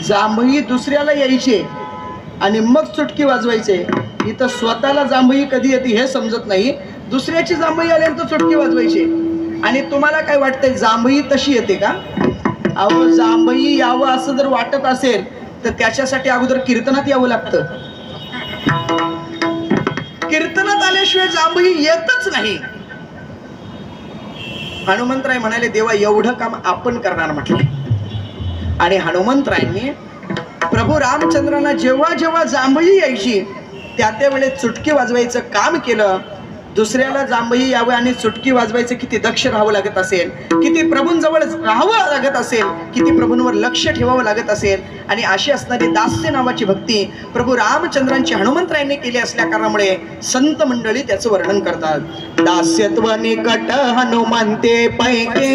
जांभई दुसऱ्याला यायचे आणि मग चुटकी वाजवायचे. इथं स्वतःला जांभई कधी येते हे समजत नाही, दुसऱ्याची जांभई आल्यानंतर चुटकी वाजवायची. आणि तुम्हाला काय वाटतंय जांभई तशी येते का? अहो जांभई यावं असं जर वाटत असेल तर त्याच्यासाठी अगोदर कीर्तनात यावं लागतं. कीर्तनात आल्याशिवाय जांभई येतच नाही. हनुमंतराय म्हणाले देवा एवढं काम आपण करणार म्हटलं. आणि हनुमंतरायांनी प्रभू रामचंद्रांना जेव्हा जेव्हा जांभई यायची त्या वेळेस चुटकी वाजवायचं काम केलं. दुसऱ्याला जांभई यावं आणि चुटकी वाजवायचं किती दक्ष राहावं लागत असेल, किती प्रभूंजवळ राहावं लागत असेल, किती प्रभूंवर लक्ष ठेवावं लागत असेल. आणि अशी असणारी दास्य नावाची भक्ती प्रभू रामचंद्रांची हनुमंतरायांनी केली असल्या कारणामुळे संत मंडळी त्याचं वर्णन करतात. दास्यत्व निकट हनुमंते पैके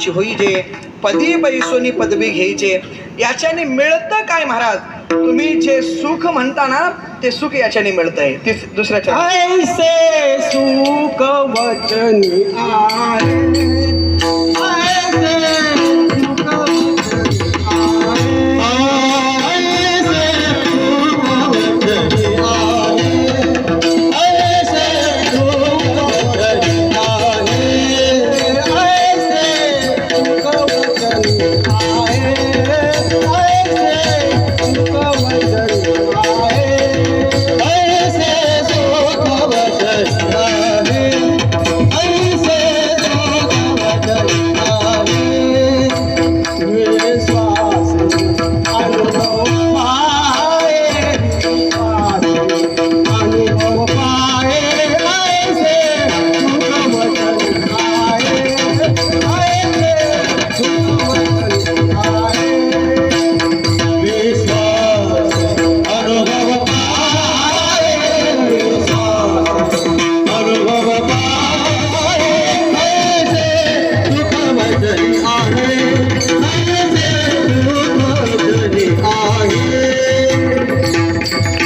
होई जे पदी बैसोनी पदवी घ्यायचे. याच्याने मिळतं काय महाराज? तुम्ही जे सुख म्हणता ना ते सुख याच्याने मिळतंय. दुसऱ्याच्या ऐसे सुख वचनी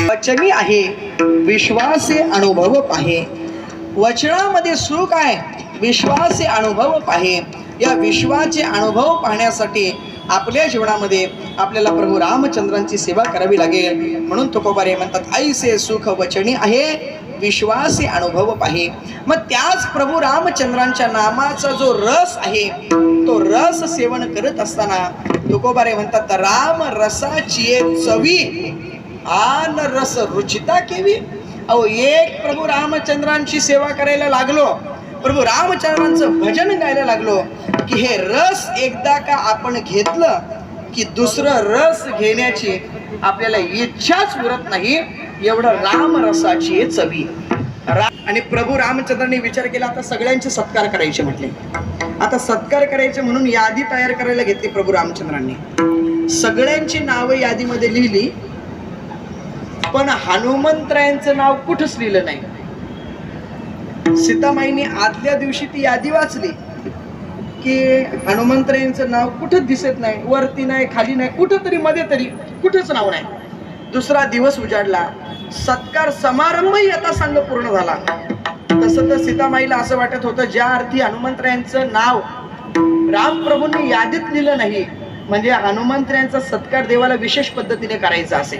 वचनी आहे विश्वासे अनुभव पाहे. वचनामध्ये सुख आहे, विश्वासे अनुभव पाहे. या विश्वाचे अनुभव पाहण्यासाठी आपल्या जीवनामध्ये आपल्याला प्रभू रामचंद्रांची सेवा करावी लागेल. म्हणून तुकोबारे म्हणतात ऐसे सुख वचनी आहे विश्वासे अनुभव पाहे. मग त्याच प्रभू रामचंद्रांच्या नामाचा जो रस आहे तो रस सेवन करत असताना तुकोबारे म्हणतात राम रसाची चवी आन रस रुचिता केवी. अहो एक प्रभू रामचंद्रांची सेवा करायला लागलो, प्रभू रामचंद्रांचं भजन गायला लागलो की हे रस एकदा का आपण घेतलं की दुसरं रस घेण्याची आपल्याला इच्छाच उरत नाही. एवढं राम रसाची चवी. आणि प्रभू रामचंद्रांनी विचार केला आता सगळ्यांचे सत्कार करायचे म्हटले. आता सत्कार करायचे म्हणून यादी तयार करायला घेतली प्रभू रामचंद्रांनी. सगळ्यांची नावं यादीमध्ये लिहिली पण हनुमंतरायांचं नाव कुठंच लिहिलं नाही. सीतामाईने आदल्या दिवशी ती यादी वाचली की हनुमंतरायांचं नाव कुठंच दिसत नाही, वरती नाही, खाली नाही, कुठं तरी मध्ये तरी कुठंच नाव नाही. दुसरा दिवस उजाडला, सत्कार समारंभही आता सांग पूर्ण झाला. तसं तर सीतामाईला असं वाटत होतं ज्या अर्थी हनुमंतरायांचं नाव रामप्रभूंनी यादीत लिहिलं नाही, म्हणजे हनुमंतरायांचा सत्कार देवाला विशेष पद्धतीने करायचा असेल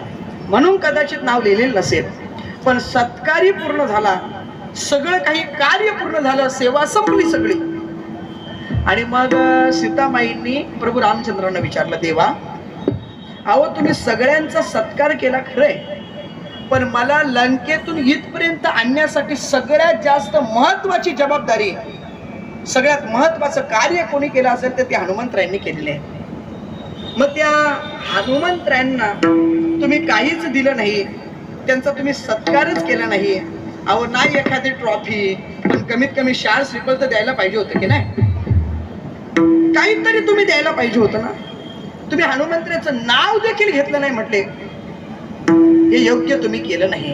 म्हणून कदाचित नाव लिहिलेलं नसेल. पण सत्कारही पूर्ण झाला, सगळं काही कार्य पूर्ण झालं, सेवा संपली सगळी. आणि मग सीतामाईंनी प्रभू रामचंद्रांना विचारलं, देवा अहो तुम्ही सगळ्यांचा सत्कार केला खरंय, पण मला लंकेतून इथपर्यंत आणण्यासाठी सगळ्यात जास्त महत्वाची जबाबदारी, सगळ्यात महत्वाचं कार्य कोणी केलं असेल तर ते हनुमंतरायांनी केलेले आहे. मग त्या हनुमंतरायांना तुम्ही काहीच दिलं नाही, त्यांचा तुम्ही सत्कारच केला नाही. अहो नाही एखादी ट्रॉफी, पण कमीत कमी शाल श्रीफळ तर द्यायला पाहिजे होतं की नाही, काहीतरी तुम्ही द्यायला पाहिजे होतं ना. तुम्ही हनुमंतराचं नाव देखील घेतलं नाही म्हटले, हे योग्य तुम्ही केलं नाही.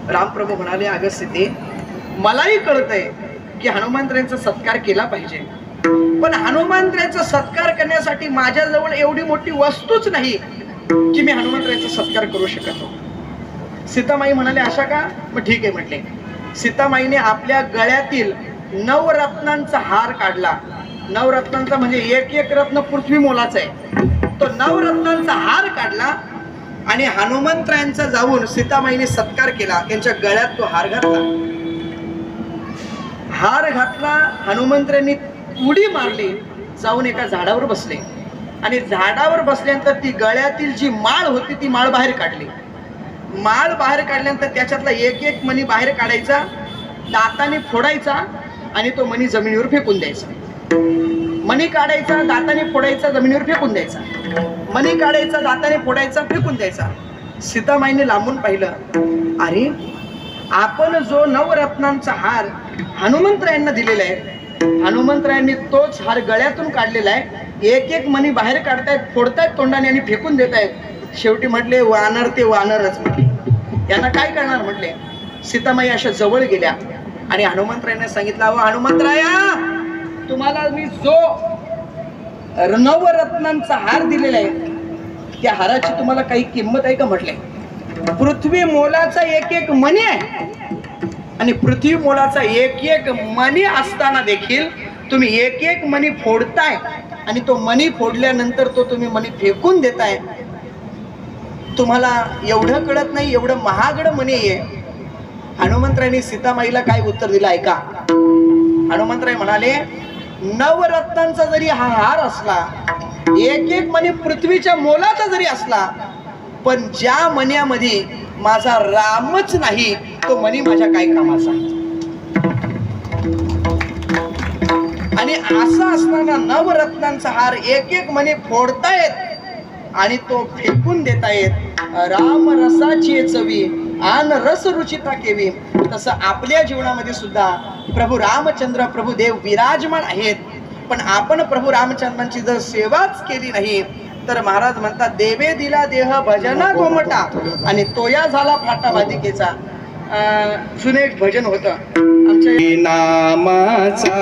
रामप्रभू म्हणाले, अगं सीते मलाही कळतंय की हनुमंतरांचा सत्कार केला पाहिजे, पण हनुमंतरांचा सत्कार करण्यासाठी माझ्याजवळ एवढी मोठी वस्तूच नाही की मी हनुमंतरांचा सत्कार करू शकतो. सीतामाई म्हणाले, अशा का? मग ठीक आहे म्हटले. सीतामाईने आपल्या गळ्यातील नवरत्नांचा हार काढला. नवरत्नांचा म्हणजे एक एक रत्न पृथ्वी मोलाचा आहे. तो नवरत्नांचा हार काढला आणि हनुमंतरायांचा जाऊन सीतामाईने सत्कार केला. त्यांच्या गळ्यात तो हार घातला. हार घातला, हनुमंतरायांनी उडी मारली, जाऊन एका झाडावर बसले आणि झाडावर बसल्यानंतर ती गळ्यातील जी माळ होती ती माळ बाहेर काढली. माळ बाहेर काढल्यानंतर त्याच्यातला एक एक मणी बाहेर काढायचा, दाताने फोडायचा आणि तो मणी जमिनीवर फेकून द्यायचा. मणी काढायचा, दाताने फोडायचा, जमिनीवर फेकून द्यायचा. मणी काढायचा, दाताने फोडायचा, फेकून द्यायचा. सीतामाईने लांबून पाहिलं, अरे आपण जो नवरत्नांचा हार हनुमंतरायांना दिलेला आहे, हनुमंतरायांनी तोच हार गळ्यातून काढलेला आहे. एक एक मणी बाहेर काढतायत, फोडतायत तोंडाने आणि फेकून देत आहेत. शेवटी म्हटले, वानर ते वानरच म्हटले, यांना काय करणार म्हटले. सीतामाई अशा जवळ गेल्या आणि हनुमंतरायांना सांगितलं, अहो हनुमंतराया, तुम्हाला मी जो नवरत्नांचा हार दिलेला आहे त्या हाराची तुम्हाला काही किंमत आहे का म्हटले. पृथ्वी मोलाचा एक एक मणी आहे आणि पृथ्वी मोलाचा एक एक मणी असताना देखील तुम्ही एक एक मणी फोडताय आणि तो मणी फोडल्यानंतर तो तुम्ही मणी फेकून देताय. तुम्हाला एवढं कळत नाही, एवढं महागडं मणी आहे. हनुमंतरायांनी सीतामाईला काय उत्तर दिलं ऐका. हनुमंतराय म्हणाले, नवरत्नांचा जरी हा हार असला, एक एक मणी पृथ्वीच्या मोलाचा जरी असला, पण ज्या मण्यामध्ये माझा रामच नाही तो मणी माझ्या काय कामाचा. आणि असं असताना नवरत्नांचा हार एक एक मणी फोडतायत आणि तो फेकून देतायत. राम रसाची चवी आन रस रुचिता केवी. तसं आपल्या जीवनामध्ये सुद्धा प्रभू रामचंद्र प्रभू देव विराजमान आहेत, पण आपण प्रभू रामचंद्रांची जर सेवाच केली नाही तर महाराज म्हणतात, देवे दिला देह भजना गोमटा आणि तोया झाला फाटा वादिकेचा. जुने एक भजन होतं आमच्या नामाचा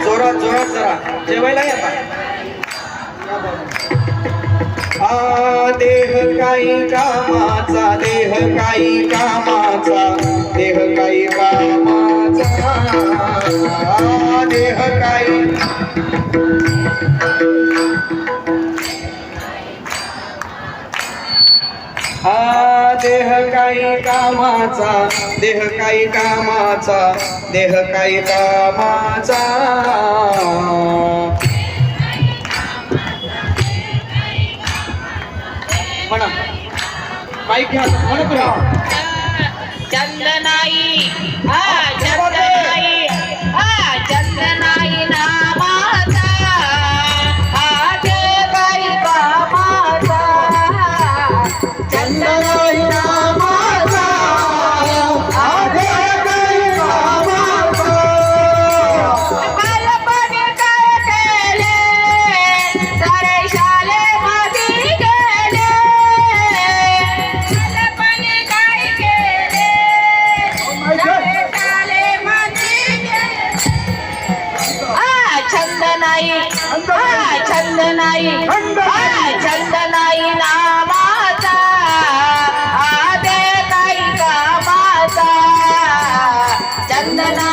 जोरात जोरात जरा जेवायला या. देह काही कामाचा, देह काही कामाचा, देह काही कामाचा, देह काही देह काही कामाचा, देह काही कामाचा, देह काही कामाचा. म्हणा माईक घ्या, म्हणा तुम्ही. चंदनाई चंदनाई चंदनाई नामाचा, देह काही कामाचा, चंदनाई नामाचा, देह काही कामाचा. बालपणी काय नाही छंद नाही नामाचा आदे काही कामाचा छंद नाही